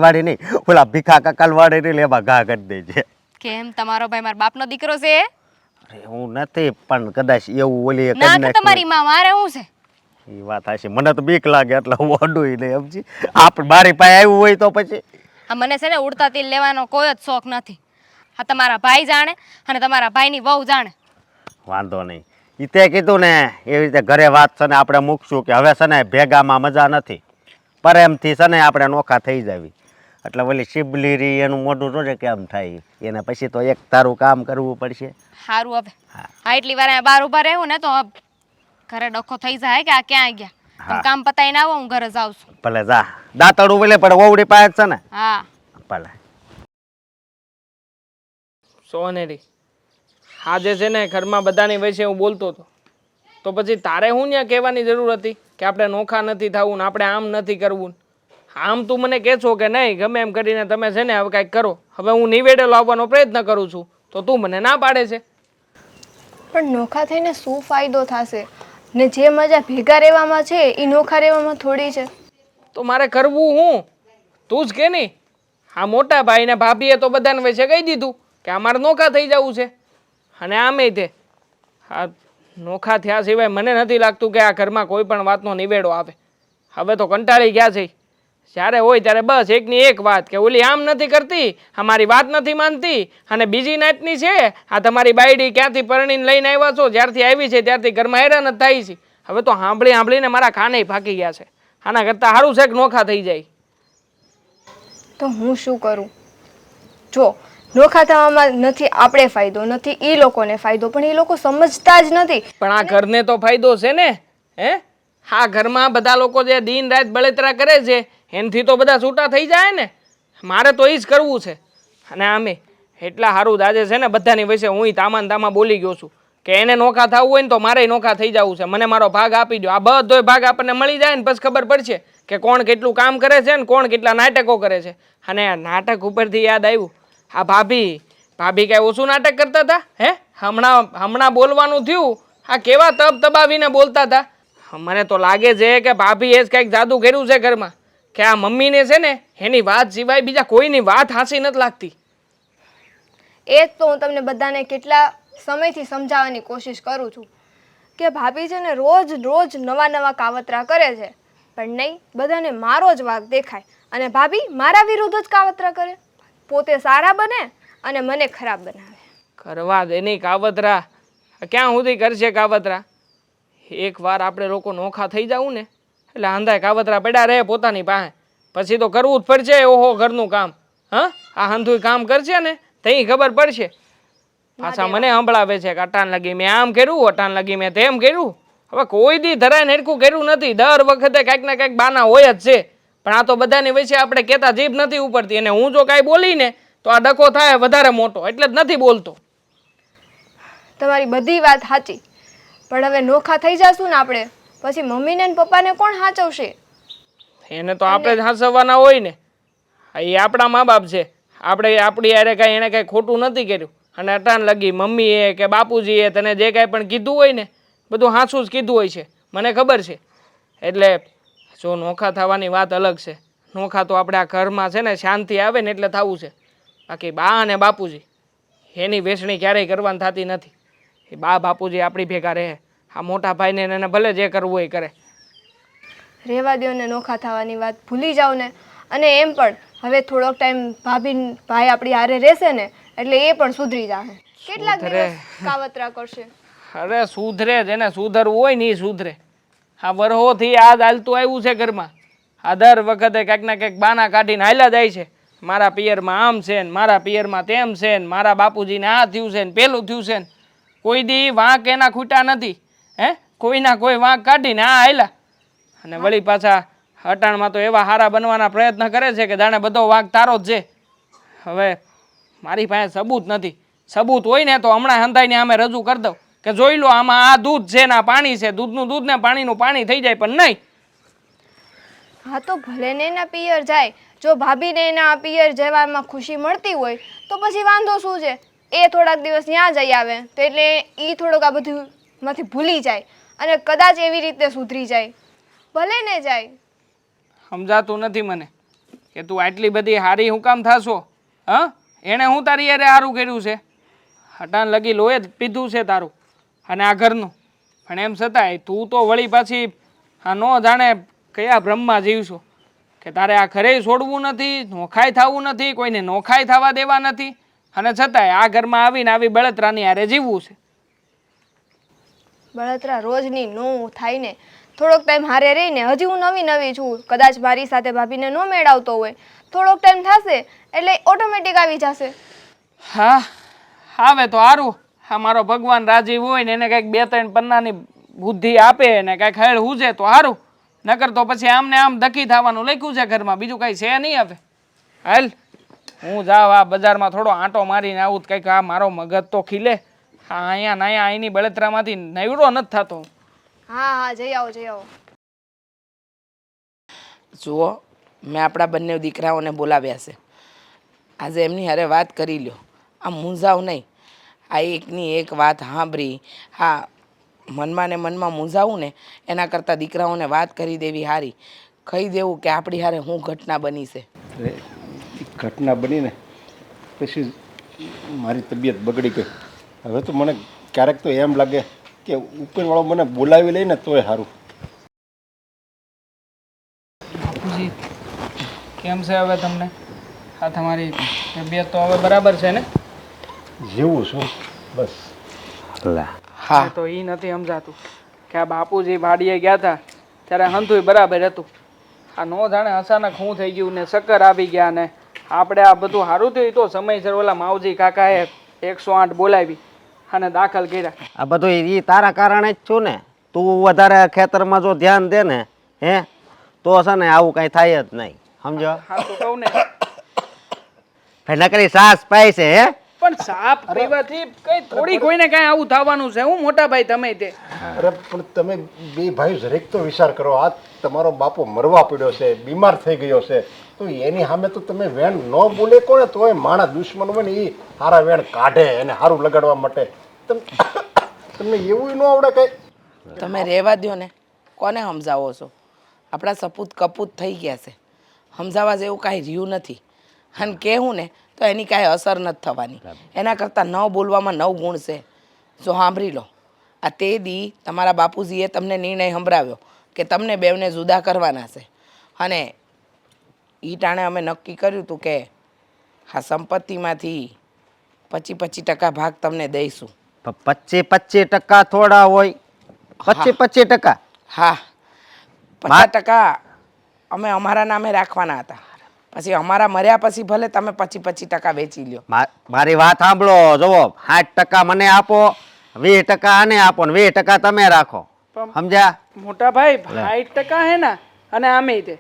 વાડી નહીં, ઓલા ભીખા કાકાલ વાડી નહીં એમાં ઘા કરી દેજે. કેમ તમારો ભાઈ મારા બાપનો દીકરો છે? અરે હું નથી, પણ કદાચ એવું ઓલી ના કે તમારી માં મારે શું છે? એ વાત હશે. મને તો બીક લાગે એટલે હું અડું નહીં સમજી. આપણે મારી પાસે આવ્યું હોય તો પછી આ મને છે ને ઉડતા તીર લેવાનો કોઈ જ શોખ નથી. આ તમારા ભાઈ જાણે અને તમારા ભાઈની વહુ જાણે. વાંધો નહીં. એ તે કીધું ને એવી રીતે ઘરે વાત છે ને આપણે મૂકશું કે હવે છે ને ભેગામાં મજા નથી, પ્રેમથી છે ને આપણે નોખા થઈ જાવી. એટલે ઓલી શિબલીરી એનું મોઢું રોજે કેમ થાય એને પછી તો એક તારું કામ કરવું પડશે. સારું હવે હા એટલી વાર અહીંયા બહાર ઊભા રહેવું ને તો ઘરે ડખો થઈ જાય કે આ ક્યાં ગયા તમે કામ પતાવીને આવો હું ઘરે જાઉં છું. ભલે જા દાંતડું ભલે પણ વહુડી પાસે જ છે ને. હા ભલે. સોનેરી આજે છે ને ઘરમાં બધાની વચ્ચે હું બોલતો હતો તો પછી તારે હું ત્યાં કહેવાની જરૂર હતી કે આપણે નોખા નથી થવું ને આપણે આમ નથી કરવું. આમ તું મને કહેશો કે નહીં ગમે એમ કરીને તમે છે ને હવે કાંઈક કરો. હવે હું નિવેડે લાવવાનો પ્રયત્ન કરું છું તો તું મને ના પાડે છે. પણ નોખા થઈને શું ફાયદો થશે? ને જે મજા ભેગા રહેવામાં છે એ નોખા રહેવામાં થોડી છે. તો મારે કરવું હું તું જ કે નહીં. આ મોટા ભાઈ ને ભાભીએ તો બધાને વચ્ચે કહી દીધું કે અમારે નોખા થઈ જવું છે અને આમે તે આ નોખા થયા સિવાય મને નથી લાગતું કે આ ઘરમાં કોઈ પણ વાતનો નિવેડો આવે. હવે તો કંટાળી ગયા છે. જ્યારે હોય ત્યારે બસ એકની એક વાત કે ઓલી આમ નથી કરતી અમારી વાત નથી માનતી અને બીજી નાતની છે આ તમારી બાયડી ક્યાંથી પરણીને લઈને આવ્યા છો જ્યારથી આવી છે ત્યારથી ઘરમાં હેરાન જ થાય છે. હવે તો સાંભળીને મારા કાને ફાકી ગયા છે. આના કરતાં સારું છે કે નોખા થઈ જાય. તો હું શું કરું? જો નોખા થવામાં નથી આપણે ફાયદો, નથી એ લોકોને ફાયદો, પણ એ લોકો સમજતા જ નથી. પણ આ ઘરને તો ફાયદો છે ને. હે આ ઘરમાં બધા લોકો જે દિન રાત બળતરા કરે છે એનાથી તો બધા છૂટા થઈ જાય ને. મારે તો એ જ કરવું છે. અને આમે એટલા સારું દાજે છે ને બધાની વચ્ચે હું તામા બોલી ગયો છું કે એને નોખા થવું હોય ને તો મારે નોખા થઈ જવું છે. મને મારો ભાગ આપી દો. આ બધો ભાગ આપણને મળી જાય ને પછી ખબર પડશે કે કોણ કેટલું કામ કરે છે ને કોણ કેટલા નાટકો કરે છે. અને આ નાટક ઉપરથી યાદ આવ્યું આ ભાભી કાંઈ ઓછું નાટક કરતા હતા. હે હમણાં બોલવાનું થયું આ કેવા તબાવીને બોલતા હતા. મને તો લાગે છે કે ભાભીએ જ કંઈક જાદુ કર્યું છે ઘરમાં કે આ મમ્મીને છે ને એની વાત સિવાય બીજા કોઈની વાત હાંસી નથી લાગતી. એ જ તો હું તમને બધાને કેટલા સમયથી સમજાવવાની કોશિશ કરું છું કે ભાભી છે ને રોજ રોજ નવા નવા કાવતરા કરે છે, પણ નહીં, બધાને મારો જ વાંક દેખાય અને ભાભી મારા વિરુદ્ધ જ કાવતરા કરે. પોતે સારા બને અને મને ખરાબ બનાવે. કરવા દે નહીં કાવતરા. ક્યાં સુધી કરશે કાવતરા? એકવાર આપણે લોકો નોખા થઈ જવું ને એટલે આંધાય કાવતરા પડ્યા રહે પોતાની પાસે. પછી તો કરવું જ પડશે. ઓહો ઘરનું કામ હા આ હંધુય કામ કરશે ને તઈ ખબર પડશે. પાછા મને સંભળાવે છે કે અટાણ લગી મેં આમ કર્યું, અટાણ લગી મેં તેમ કર્યું. હવે કોઈ દી ધરાઈને હેરખું કર્યું નથી. દર વખતે કાંઈક ને કાંઈક બાના હોય જ છે. પણ આ તો બધાની વચ્ચે આપણે કહેતા જીભ નથી ઉપડતી અને હું જો કાંઈ બોલીને તો આ ડખો થાય વધારે મોટો એટલે જ નથી બોલતો. તમારી બધી વાત સાચી, પણ હવે નોખા થઈ જશું ને આપણે પછી મમ્મીને ને પપ્પાને કોણ સાચવશે? એને તો આપણે જ હાંસવવાના હોય ને. એ આપણા મા બાપ છે. આપણે આપણી યારે કાંઈ એને કાંઈ ખોટું નથી કર્યું અને અટાણ લગી મમ્મીએ કે બાપુજીએ તને જે કાંઈ પણ કીધું હોય ને બધું હાંસું જ કીધું હોય છે. મને ખબર છે. એટલે જો નોખા થવાની વાત અલગ છે. નોખા તો આપણે આ ઘરમાં છે ને શાંતિ આવે ને એટલે થવું છે. બાકી બા અને બાપુજી એની વેચણી ક્યારેય કરવાની થતી નથી. એ બા બાપુજી આપણી ભેગા રહે. આ મોટા ભાઈને એને ભલે જે કરવું હોય કરે. રહેવા દો ને નોખા થવાની વાત ભૂલી જાઓ ને. અને એમ પણ હવે થોડોક ટાઈમ ભાઈ આપણી હારે રહેશે ને એટલે એ પણ સુધરી જશે. કેટલાક દિવસ કાવતરા કરશે. અરે સુધરે જેને સુધરવું હોય ને એ સુધરે. આ વરહોથી આ ચાલતું આવ્યું છે ઘરમાં. આ દર વખતે કંઈક ને કંઈક બાના કાઢીને હાલ્યા જાય છે. મારા પિયરમાં આમ છે ને મારા પિયરમાં તેમ છે ને મારા બાપુજીને આ થયું છે ને પેલું થયું છે ને કોઈ દી વાંક એના ખૂટા નથી. હે કોઈના કોઈ વાંક કાઢીને આ હાલ્યા અને વળી પાછા અટાણમાં તો એવા હારા બનવાના પ્રયત્ન કરે છે કે જાણે બધો વાંક તારો જ છે. હવે મારી પાસે સબૂત નથી. સબૂત હોય ને તો હમણાં હંધાઈને આમે રજૂ કરી દઉં કે જોઈ લો આમાં આ દૂધ છે ને આ પાણી છે. દૂધનું દૂધ ને પાણીનું પાણી થઈ જાય. પણ નહીં. હા તો ભલે ને એના પિયર જાય. જો ભાભીને એના પિયર જવામાં ખુશી મળતી હોય તો પછી વાંધો શું છે? એ થોડાક દિવસ ત્યાં જઈ આવે તો એટલે એ થોડોક આ બધું માંથી ભૂલી જાય અને કદાચ એવી રીતે સુધરી જાય. ભલે ને જાય. સમજાતું નથી મને કે તું આટલી બધી હારી હું કામ થાશો? હા એણે હું તારી યારે સારું કર્યું છે. હટાણ લગી લોહી જ પીધું છે તારું અને આ ઘરનું. પણ એમ છતાંય તું તો વળી પાછી આ ન જાણે કયા બ્રહ્મમાં જીવશો કે તારે આ ઘરે છોડવું નથી, નોખાઈ થવું નથી, કોઈને નોખાઈ થવા દેવા નથી અને છતાંય આ ઘરમાં આવીને આવી બળતરાની હારે જીવવું છે. બળતરા રોજની નો થાય ને થોડોક ટાઈમ હારે રહીને, હજી હું નવી નવી છું, કદાચ મારી સાથે ભાભીને ન મેળવતો હોય, થોડોક ટાઈમ થશે એટલે ઓટોમેટિક આવી જશે. હા આવે તો સારું. હા મારો ભગવાન રાજી હોય ને એને કંઈક 2-3 પન્નાની બુદ્ધિ આપે ને કંઈક હેળ હુજે તો સારું. નકર તો પછી આમને આમ ધકી થવાનું લખ્યું છે ઘરમાં, બીજું કંઈ છે નહીં હવે. હાલ હું જાઉં આ બજારમાં થોડો આંટો મારીને આવું તો કંઈક આ મારો મગજ તો ખીલે. હા અહીંયા નાયા અહીંની બળતરામાંથી નવરો નથી થતો. હા હા, જઈ આવો જઈ આવો. જુઓ, મેં આપણા બંને દીકરાઓને બોલાવ્યા છે. આજે એમની હારે વાત કરી લ્યો. આ મૂંઝાવ નહીં. આ એકની એક વાત સાંભળી, હા મનમાં ને મનમાં મૂંઝાવું ને એના કરતાં દીકરાઓને વાત કરી દેવી સારી. કહી દેવું કે આપણી હારે શું ઘટના બની છે. એ ઘટના બનીને પછી મારી તબિયત બગડી ગઈ. હવે તો મને ક્યારેક તો એમ લાગે કે ઉપરવાળો મને બોલાવી લઈને તોય સારું. બાપુજી કેમ છે હવે તમને? હા તમારી તબિયત તો હવે બરાબર છે ને? જીવું છું બસ. હા તો એ નથી સમજાતું કે આ બાપુજી વાડીએ ગયા હતા ત્યારે હંધુય બરાબર હતું. આ નો જાણે અચાનક શું થઈ ગયું ને ચક્કર આવી ગયા ને આપણે આ બધું સારું થયું તો સમયસર ઓલા માવજી કાકાએ 108 બોલાવી અને દાખલ કર્યા. આ બધું ઈ તારા કારણે જ છું ને. તું વધારે ખેતરમાં જો ધ્યાન દે ને હે તો છે ને આવું કઈ થાય જ નહીં, સમજો? હા તો કહું ને ભાઈ નકરી સાસ પાય છે હે. પણ સાપ પીવાથી કઈ થોડી કોઈને કઈ આવું થવાનું છે? હું મોટા ભાઈ તમે તે અરે પણ તમે બે ભાઈ જરીક તો વિચાર કરો. આ તમારો બાપો મરવા પડ્યો છે, બીમાર થઈ ગયો છે, તો એની સામે તો તમે વેણ ન બોલે કોને? તોય માણા દુશ્મન હોય ને એ સારા વેણ કાઢે એને સારું લગાડવા માટે. તમને એવું ન આવડે કઈ? તમે રહેવા દો ને, કોને સમજાવો છો? આપણા સપૂત કપૂત થઈ ગયા છે, સમજાવવા જેવું કાંઈ રહ્યું નથી. અને કહેવું ને તો એની કાંઈ અસર નથી થવાની. એના કરતાં ન બોલવામાં 9 ગુણ છે. જો સાંભળી લો, આ તે દી તમારા બાપુજીએ તમને નિર્ણય સંભળાવ્યો કે તમને બેવને જુદા કરવાના છે. અને એ ટાણે અમે નક્કી કર્યું હતું કે આ સંપત્તિમાંથી 25% ભાગ તમને દઈશું. 25% થોડા હોય? 25%? હા, 50% અમે અમારા નામે રાખવાના હતા. પછી અમારા મર્યા પછી ભલે તમે 25% વેચી લ્યો. મારી વાત સાંભળો, જુઓ 60% મને આપો, 20% આને આપો ને 20% તમે રાખો, સમજ્યા? મોટા ભાઈ 60% હે ને અને આમે તે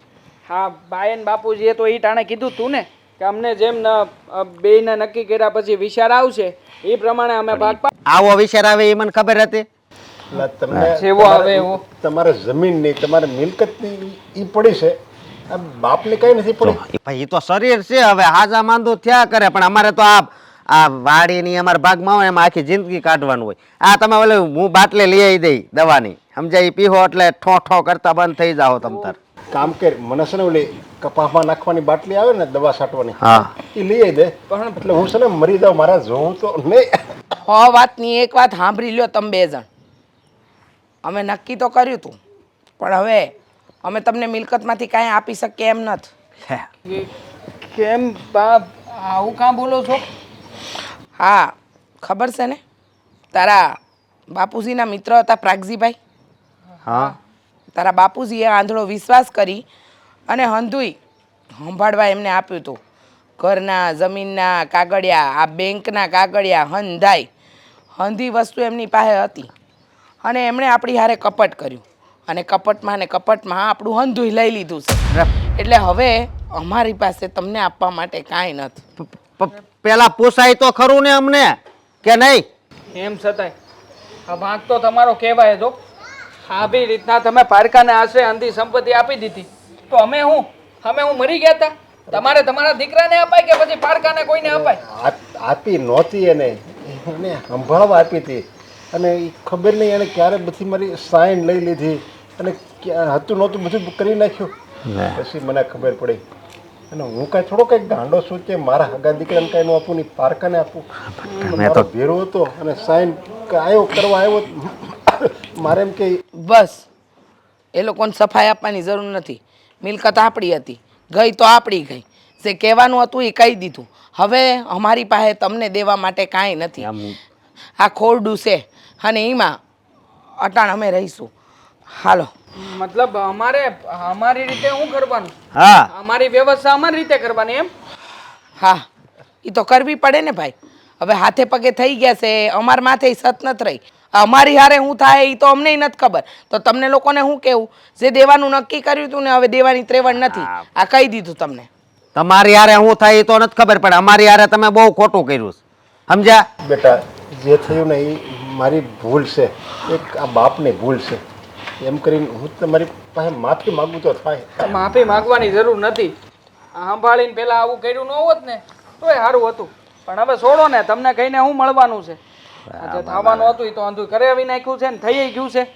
હા બાયન બાપુજીએ તો એ ટાણે કીધું તું ને કે અમને જેમ બેયને નક્કી કર્યા પછી વિચાર આવશે એ પ્રમાણે અમે ભાગ આવો વિચાર આવે એ મને ખબર હતી. એટલે તમને જેવો આવે એવો. તમારે જમીન નહીં, તમારે મિલકત ની ઈ પડી છે. આ બાપને કઈ નથી પડી. ભાઈ એ તો શરીર છે, હવે હાજા માંદું થયા કરે, પણ અમારે તો આ વાડીની અમારા ભાગમાં હોય એમાં આખી જિંદગી કાઢવાનું હોય. આ તમે ઓલે હું બાટલે લઈ આવી દઈ દવાની, સમજાય? પીહો એટલે ઠો ઠો કરતા બંધ થઈ જાઓ તમ તાર. કામ કર, મને છે ને ઓલી કપાસમાં નાખવાની બાટલી આવે ને દવા છાંટવાની, હા એ લઈ આવી દે. એટલે હું છે ને મરી જાઉં, મારા જોઉં તો નહીં. વાતની એક વાત સાંભળી લ્યો તમે 2 જણ. અમે નક્કી તો કર્યું હતું, પણ હવે અમે તમને મિલકતમાંથી કાંઈ આપી શકીએ એમ નથી. કેમ બાપ આવું કાં બોલો છો? હા ખબર છે ને, તારા બાપુજીના મિત્ર હતા પ્રાગજીભાઈ. હા તારા બાપુજીએ આંધળો વિશ્વાસ કરી અને હંધુય સંભાળવા એમને આપ્યું હતું. ઘરના જમીનના કાગળિયા, આ બેંકના કાગળિયા, હંધી વસ્તુ એમની પાસે હતી. અને એમણે આપણી હારે કપટ કર્યું અને કપટમાં ને કપટમાં આપણું હંધુય લઈ લીધું છે. એટલે હવે અમારી પાસે તમને આપવા માટે કાંઈ નથી. પેલા પોસાય તો ખરું ને અમને કે નહીં? એમ છતાંય આ ભાગ તો તમારો કહેવાય જો. આવી રીતના તમે પારકાને આશરે અંધી સંપત્તિ આપી દીધી તો અમે હું મરી ગયા હતા? તમારે તમારા દીકરાને અપાય કે પછી પારકાને કોઈને અપાય? આપી નહોતી એને સંભાળવા આપી હતી. અને એ ખબર નહીં એને ક્યારે બધી મારી સાઈન લઈ લીધી અને હતું નહોતું બધું કરી નાખ્યું. પછી મને ખબર પડી. અને હું કાંઈ થોડો કંઈક ગાંડો છું કે મારા હગા દીકરાને કાંઈ ન આપું નહીં, પારકાને આપું. મારો ભેરો હતો અને સાઈન આવ્યો કરવા આવ્યો. મારે એમ કે બસ એ લોકોને સફાઈ આપવાની જરૂર નથી. મિલકત આપણી હતી, ગઈ તો આપણી ગઈ. જે કહેવાનું હતું એ કહી દીધું. હવે અમારી પાસે તમને દેવા માટે કાંઈ નથી. આ ખોરડું છે અને એમાં અટાણ અમે રહીશું. હાલો. મતલબ અમારી રીતે શું કરવાનું? હા અમારી વ્યવસ્થા અમારી રીતે કરવાની એમ? હા, એ તો કરવી પડે ને ભાઈ. હવે હાથે પગે થઈ ગયા છે, અમાર માથે સત નથી રહી. અમારી હારે શું થાય એ તો અમને નથી ખબર. તો તમને લોકોને શું કહેવું? જે દેવાનું નક્કી કર્યું હતું ને હવે દેવાની ત્રેવડ નથી, આ કહી દીધું તમને. તમારી હારે શું થાય એ તો નથી ખબર પડે, અમારી હારે તમે બહુ ખોટું કર્યું છે, સમજ્યા? બેટા જે થયું ને એ મારી ભૂલ છે, એક આ બાપની ભૂલ છે. એમ કરીને હું તમારી પાસે માફી માગું તો થાય. માફી માંગવાની જરૂર નથી. સાંભળીને પેલા આવું કર્યું ન હોત ને તોય સારું હતું. પણ હવે છોડો ને, તમને કહીને શું મળવાનું છે? જે થવાનું હતું એ તો અંધું કરાવી નાખ્યું છે ને થઈ ગયું છે.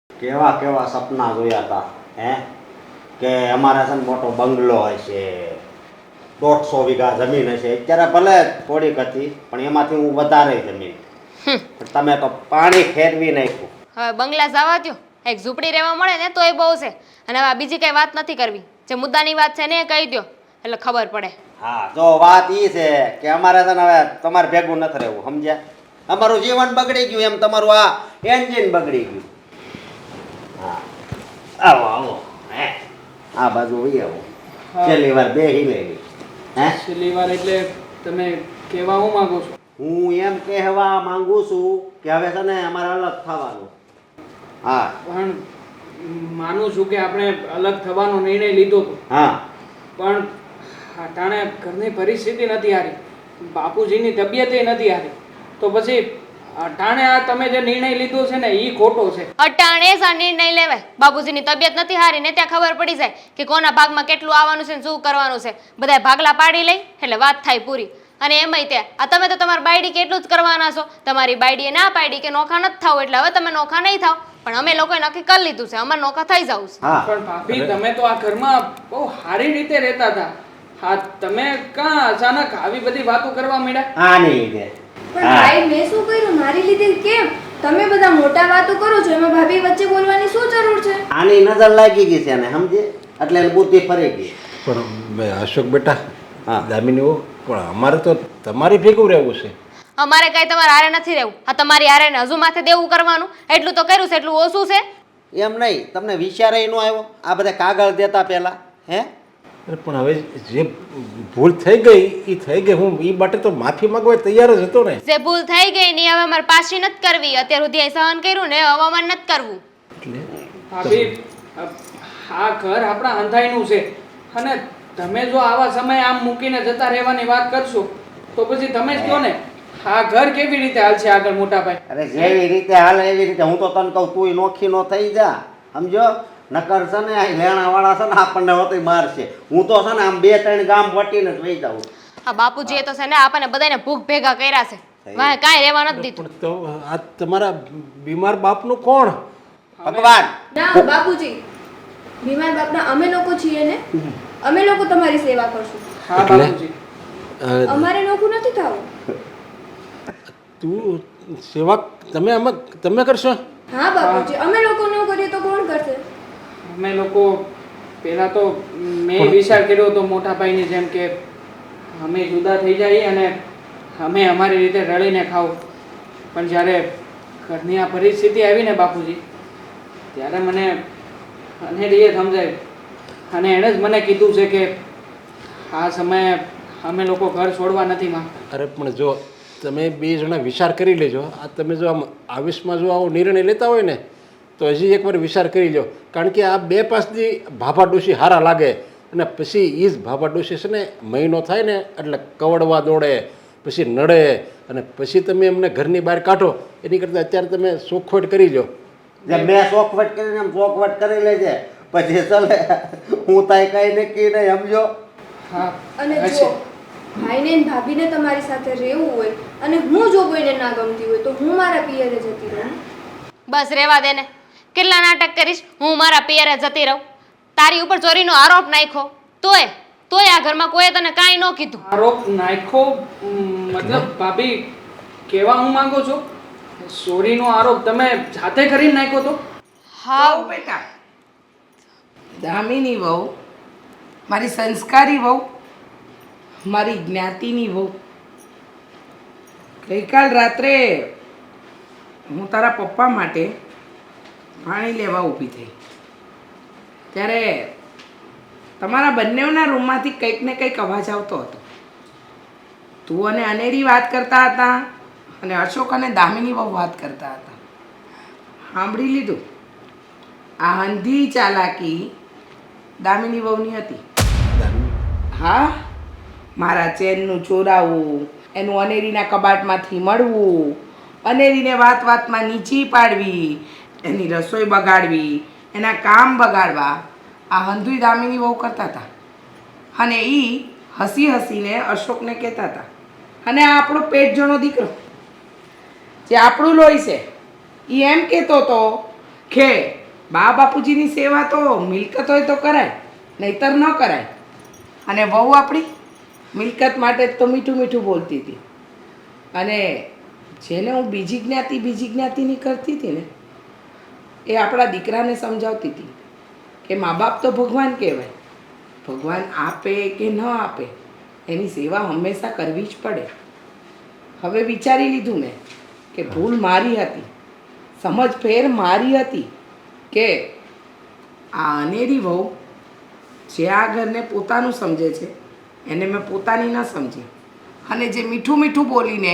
કેવા કેવા સપના જોયા હતા હે, કે અમારે છે ને મોટો બંગલો હશે, 150 વીઘા જમીન હશે. અત્યારે ભલે થોડીક હતી પણ એમાંથી હું વધારે જમીન, પણ તમે તો પાણી ફેરવી નાખ્યું. હવે બંગલા જવા દ્યો, એક ઝૂંપડી રહેવા મળે ને તોય બહુ છે. અને હવે આ બીજી કઈ વાત નથી કરવી, જે મુદ્દાની વાત છે ને એ કહી દો એટલે ખબર પડે. હા, જો વાત ઈ છે કે અમારે છે ને હવે તમારે ભેગું નથી રહેવું, સમજ્યા? અમારું જીવન બગડી ગયું એમ તમારું આ એન્જિન બગડી ગયું. હા, આવો આવો હે, આ બાજુ વહી આવો. છેલ્લી વાર બેહી લેવી હે. છેલ્લી વાર એટલે તમે કહેવા હું માંગો છો? હું એમ કહેવા માંગુ છું કે હવે છે ને અમારે અલગ થવાનું. હા પણ માનું છું કે આપણે અલગ થવાનો નિર્ણય લીધો હતો, હા પણ અટાણે ઘરની પરિસ્થિતિ નથી હારી, બાપુજીની તબિયતે નથી હારી. તો પછી અટાણે આ તમે જે નિર્ણય લીધો છે ને એ ખોટો છે. અટાણે જ આ નિર્ણય લેવાય. બાબુજીની તબિયત નથી હારી ને ત્યાં ખબર પડી જાય કે કોના ભાગમાં કેટલું આવવાનું છે ને શું કરવાનું છે. બધાય ભાગલા પાડી લઈ એટલે વાત થાય પૂરી. અને એમાંય ત્યાં આ તમે તો તમારી બાયડી કેટલું જ કરવાના છો. તમારી બાયડીએ ના પાડી કે નોખા નથી થાવ એટલે હવે તમે નોખા નહીં થાવ. પણ અમે લોકોએ નક્કી કરી લીધું છે, અમારે નોખા થઈ જવું છે. હા પણ ભાભી તમે તો આ ઘરમાં બહુ સારી રીતે રહેતા હતા. હા, તમે કાં અચાનક આવી બધી વાતો કરવા માંડ્યા? આ નહીં દે. પણ ભાઈ મેં શું કર્યું? મારી લીધે કેમ તમે બધા મોટા વાતો કરો છો? એમાં ભાભી વચ્ચે બોલવાની શું જરૂર છે? આની નજર લાગી ગઈ છે ને, સમજે? એટલે એની બુદ્ધિ ફરી ગઈ. પણ અશોક બેટા, હા દામિની, પણ અમારે તો તમારી ભેગું રહેવું છે. અમારે કઈ તમારે હારે નથી રહેવું. આ તમારી હારે ને હજુ માથે દેવું કરવાનું. એટલું તો કર્યું છે, એટલું ઓછું છે. એમ નહીં, તમને વિચાર ન આવ્યો આ બધા કાગળ દેતા પહેલા હે? અરે પણ હવે જે ભૂલ થઈ ગઈ એ થઈ ગઈ. હું એ માટે તો માફી માંગવા તૈયાર જ હતો ને. જે ભૂલ થઈ ગઈ ને હવે અમારે પાછી નથી કરવી. અત્યાર સુધી અહીં સહન કર્યું ને હવે અમારે નથી કરવું. ભાભી, આ ઘર આપણા અંધાઈનું છે અને તમે જો આવા સમયે આમ મૂકીને જતા રહેવાની વાત કરશો તો પછી તમે જ કહો ને, આ ઘર કેવી રીતે હાલશે આગળ મોટા ભાઈ? અરે જેવી રીતે હાલે એવી રીતે. હું તો તને કહું તું નોખી નો થઈ જા, સમજો? નકર છે ને આ લેણા વાળા છે ને આપણને હોતી મારશે. હું તો છે ને આમ 2-3 ગામ વટીને જ વહી જાઉં. આ બાપુજીએ તો છે ને આપણને બધાને ભૂખ ભેગા કર્યા છે. વાહ, કાંઈ રહેવા નથી દીધું. પણ તો આ તમારા બીમાર બાપનું કોણ? ભગવાન ના બાપુજી, બીમાર બાપના અમે લોકો છીએ ને, અમે લોકો તમારી સેવા કરશું. હા બાપુજી, અમારે નોખું નથી થવું. તું સેવા તમે કરશો? હા બાપુજી, અમે લોકો ન કરીએ તો કોણ કરશે? અમે લોકો પહેલા તો મેં વિચાર કર્યો હતો મોટા ભાઈની જેમ કે અમે જુદા થઈ જઈએ અને અમે અમારી રીતે રળીને ખાવું. પણ જ્યારે ઘરની આ પરિસ્થિતિ આવી ને બાપુજી, ત્યારે મને અનેરીએ સમજાયું અને એણે જ મને કીધું છે કે આ સમયે અમે લોકો ઘર છોડવા નથી માંગતા. અરે પણ જો તમે 2 જણા વિચાર કરી લેજો. આ તમે જો આમ આવેશમાં જો આવો નિર્ણય લેતા હોય ને તો હજી એકવાર વિચાર કરી લો. કારણ કે આ 2-5 દી ભાભા ડોશી હારા લાગે અને પછી એ જ ભાભા ડોશી છે ને મહિનો થાય ને એટલે કવડવા દોડે, પછી નડે અને પછી તમે એમને ઘરની બહાર કાઢો. એની કરતાં અત્યારે તમે શોખવટ કરી લો. જે મેં શોખવટ કરીને એમ શોખવટ કરી લેજે પછી ચાલે. હું તાય કઈ નક્કી નહીં, સમજો? હા, અને હશે. જો ભાઈને ને ભાભીને તમારી સાથે રહેવું હોય અને હું જો કોઈને ના ગમતી હોય તો હું મારા પિયરે જતી રહું. બસ રહેવા દે ને. કેટલા નાટક કરીશ? હું મારા પિયરે જતી રહું. તારી ઉપર ચોરીનો આરોપ નાખ્યો તોય આ ઘરમાં કોઈએ તને કાંઈ ન કીધું. આરોપ નાખ્યો મતલબ ભાભી કહેવા હું માંગો છો? ચોરીનો આરોપ તમે જાતે કરીને નાખ્યો તો? હા વહુ બેટા, દામિની વહુ, મારી સંસ્કારી વહુ, મારી જ્ઞાતિની વહુ, ગઈકાલ રાત્રે હું તારા પપ્પા માટે પાણી લેવા ઊભી થઈ ત્યારે તમારા બંનેના રૂમમાંથી કંઈક ને કંઈક અવાજ આવતો હતો. તું અને અનેરી વાત કરતા હતા અને અશોક અને દામિની બહુ વાત કરતા હતા. સાંભળી લીધું. આ અંધી ચાલાકી દામિની વહુની હતી. હા, મારા ચેનનું ચોરાવવું, એનું અનેરીના કબાટમાંથી મળવું, અનેરીને વાત વાતમાં નીચી પાડવી, એની રસોઈ બગાડવી, એના કામ બગાડવા, આ હંધુય દામિની વહુ કરતા હતા. અને એ હસી હસીને અશોકને કહેતા હતા, અને આ આપણો પેટ જણો દીકરો જે આપણું લોહી છે એ એમ કહેતો હતો કે બા બાપુજીની સેવા તો મિલકત હોય તો કરાય, નહીતર ન કરાય. અને વહુ આપણી મિલકત માટે તો મીઠું મીઠું બોલતી હતી. અને જેને હું બીજી જ્ઞાતિની કરતી હતી ને એ આપણા દીકરાને સમજાવતી હતી કે મા બાપ તો ભગવાન કહેવાય. ભગવાન આપે કે ન આપે એની સેવા હંમેશા કરવી જ પડે. હવે વિચારી લીધું મેં કે ભૂલ મારી હતી, સમજ ફેર મારી હતી કે આ અનેરી વહુ જે આ ઘરને પોતાનું સમજે છે એને મેં પોતાની ન સમજી, અને જે મીઠું મીઠું બોલીને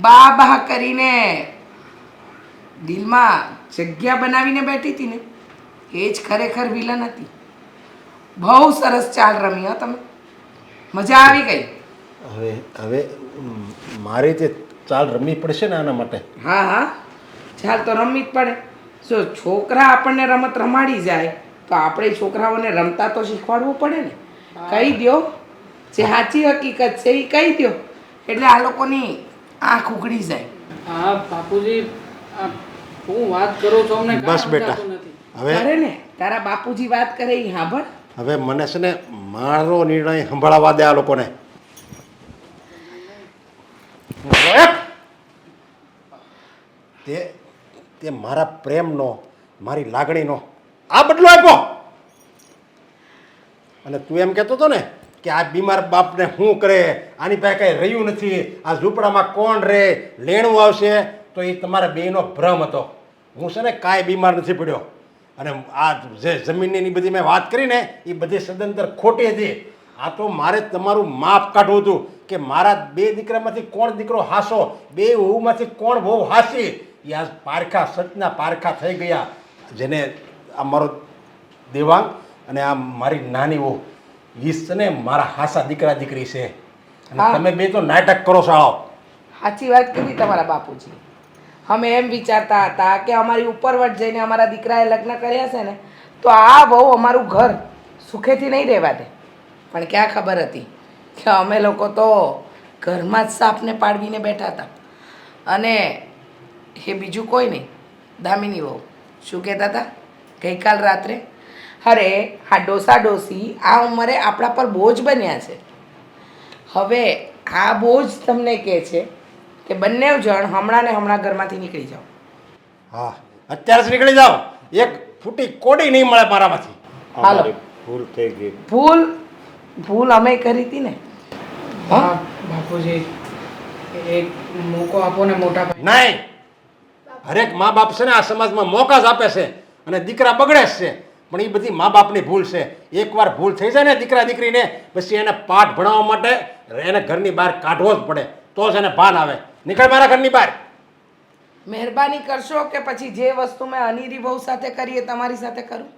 બા બા કરીને દિલમાં જગ્યા બનાવીને બેઠી હતી ને એ જ ખરેખર વિલન હતી. બહુ સરસ ચાલ રમી હો તમે, મજા આવી ગઈ. હવે મારી તે ચાલ રમવી પડશે ને આના માટે. હા હા, ચાલ તો રમવી જ પડે. જો છોકરા આપણને રમત રમાડી જાય તો આપણે છોકરાઓને રમતા તો શીખવાડવું પડે ને. કહી દો જે સાચી હકીકત છે એ કહી દો એટલે આ લોકોની આંખ ઉઘડી જાય. હા બાપુજી, આ હું વાત કરું છું અમને બસ બેટા, હવે અરે ને તારા બાપુજી વાત કરે એ સાંભળ. હવે મને છે ને મારો નિર્ણય સંભળાવવા દે આ લોકોને. તે મારા પ્રેમનો, મારી લાગણીનો આ બદલો આપ્યો. અને તું એમ કહેતો હતો ને કે આ બીમાર બાપને શું કરે, આની પાસે કંઈ રહ્યું નથી, આ ઝૂંપડામાં કોણ રહે, લેણું આવશે, તો એ તમારા બેનો ભ્રમ હતો. હું છે ને કાંઈ બીમાર નથી પડ્યો. અને આ જે જમીનની બધી મેં વાત કરી ને એ બધી સદંતર ખોટી હતી. આ તો મારે તમારું માપ કાઢવું હતું કે મારા બે દીકરામાંથી કોણ દીકરો હાસો, બે વહુમાંથી કોણ વહુ હાસી. એ આ પારખા, સચના પારખા થઈ ગયા. જેને આ મારો દેવાંગ અને આ મારી નાની વહુ એ છે ને મારા હાસા દીકરા દીકરી છે. અને હા. તમે બે તો નાટક કરો છો. સાચી વાત કરી તમારા બાપુજી. અમે એમ વિચારતા હતા કે અમારી ઉપરવટ જઈને અમારા દીકરાએ લગ્ન કર્યા છે ને તો આ બહુ અમારું ઘર સુખેથી નહીં રહેવા દે. પણ ક્યાં ખબર હતી કે અમે લોકો તો ઘરમાં જ સાપને પાડવીને બેઠા હતા. અને એ બીજું કોઈ નહીં, દામિની વહુ શું કહેતા હતા ગઈકાલ રાત્રે, અરે આ ડોસા ડોસી આ ઉંમરે આપણા પર બોજ બન્યા છે. હવે આ બોજ તમને કહે છે કે બંને જણ હમણાં ને હમણાં ઘરમાંથી નીકળી જાઓ. હા, અત્યારે જ નીકળી જાઓ. એક ફૂટી કોડી નહીં મળે મારામાંથી. હાલો. ભૂલ થઈ ગઈ. ભૂલ અમે કરી હતી ને. હા બાપુજી, એક મોકો આપો ને મોટા ભાઈ. નહીં, હરેક મા બાપ છે ને આ સમાજમાં મોકા જ આપે છે અને દીકરા બગડે જ છે. પણ એ બધી મા બાપની ભૂલ છે. એકવાર ભૂલ થઈ જાય ને દીકરા દીકરીને પછી એને પાઠ ભણાવવા માટે એને ઘરની બહાર કાઢવો જ પડે, તો જ એને ભાન આવે. નીકળ મારા ઘરની બહાર. મહેરબાની કરશો કે પછી જે વસ્તુ મેં અનિરી બહુ સાથે કરી એ તમારી સાથે કરું?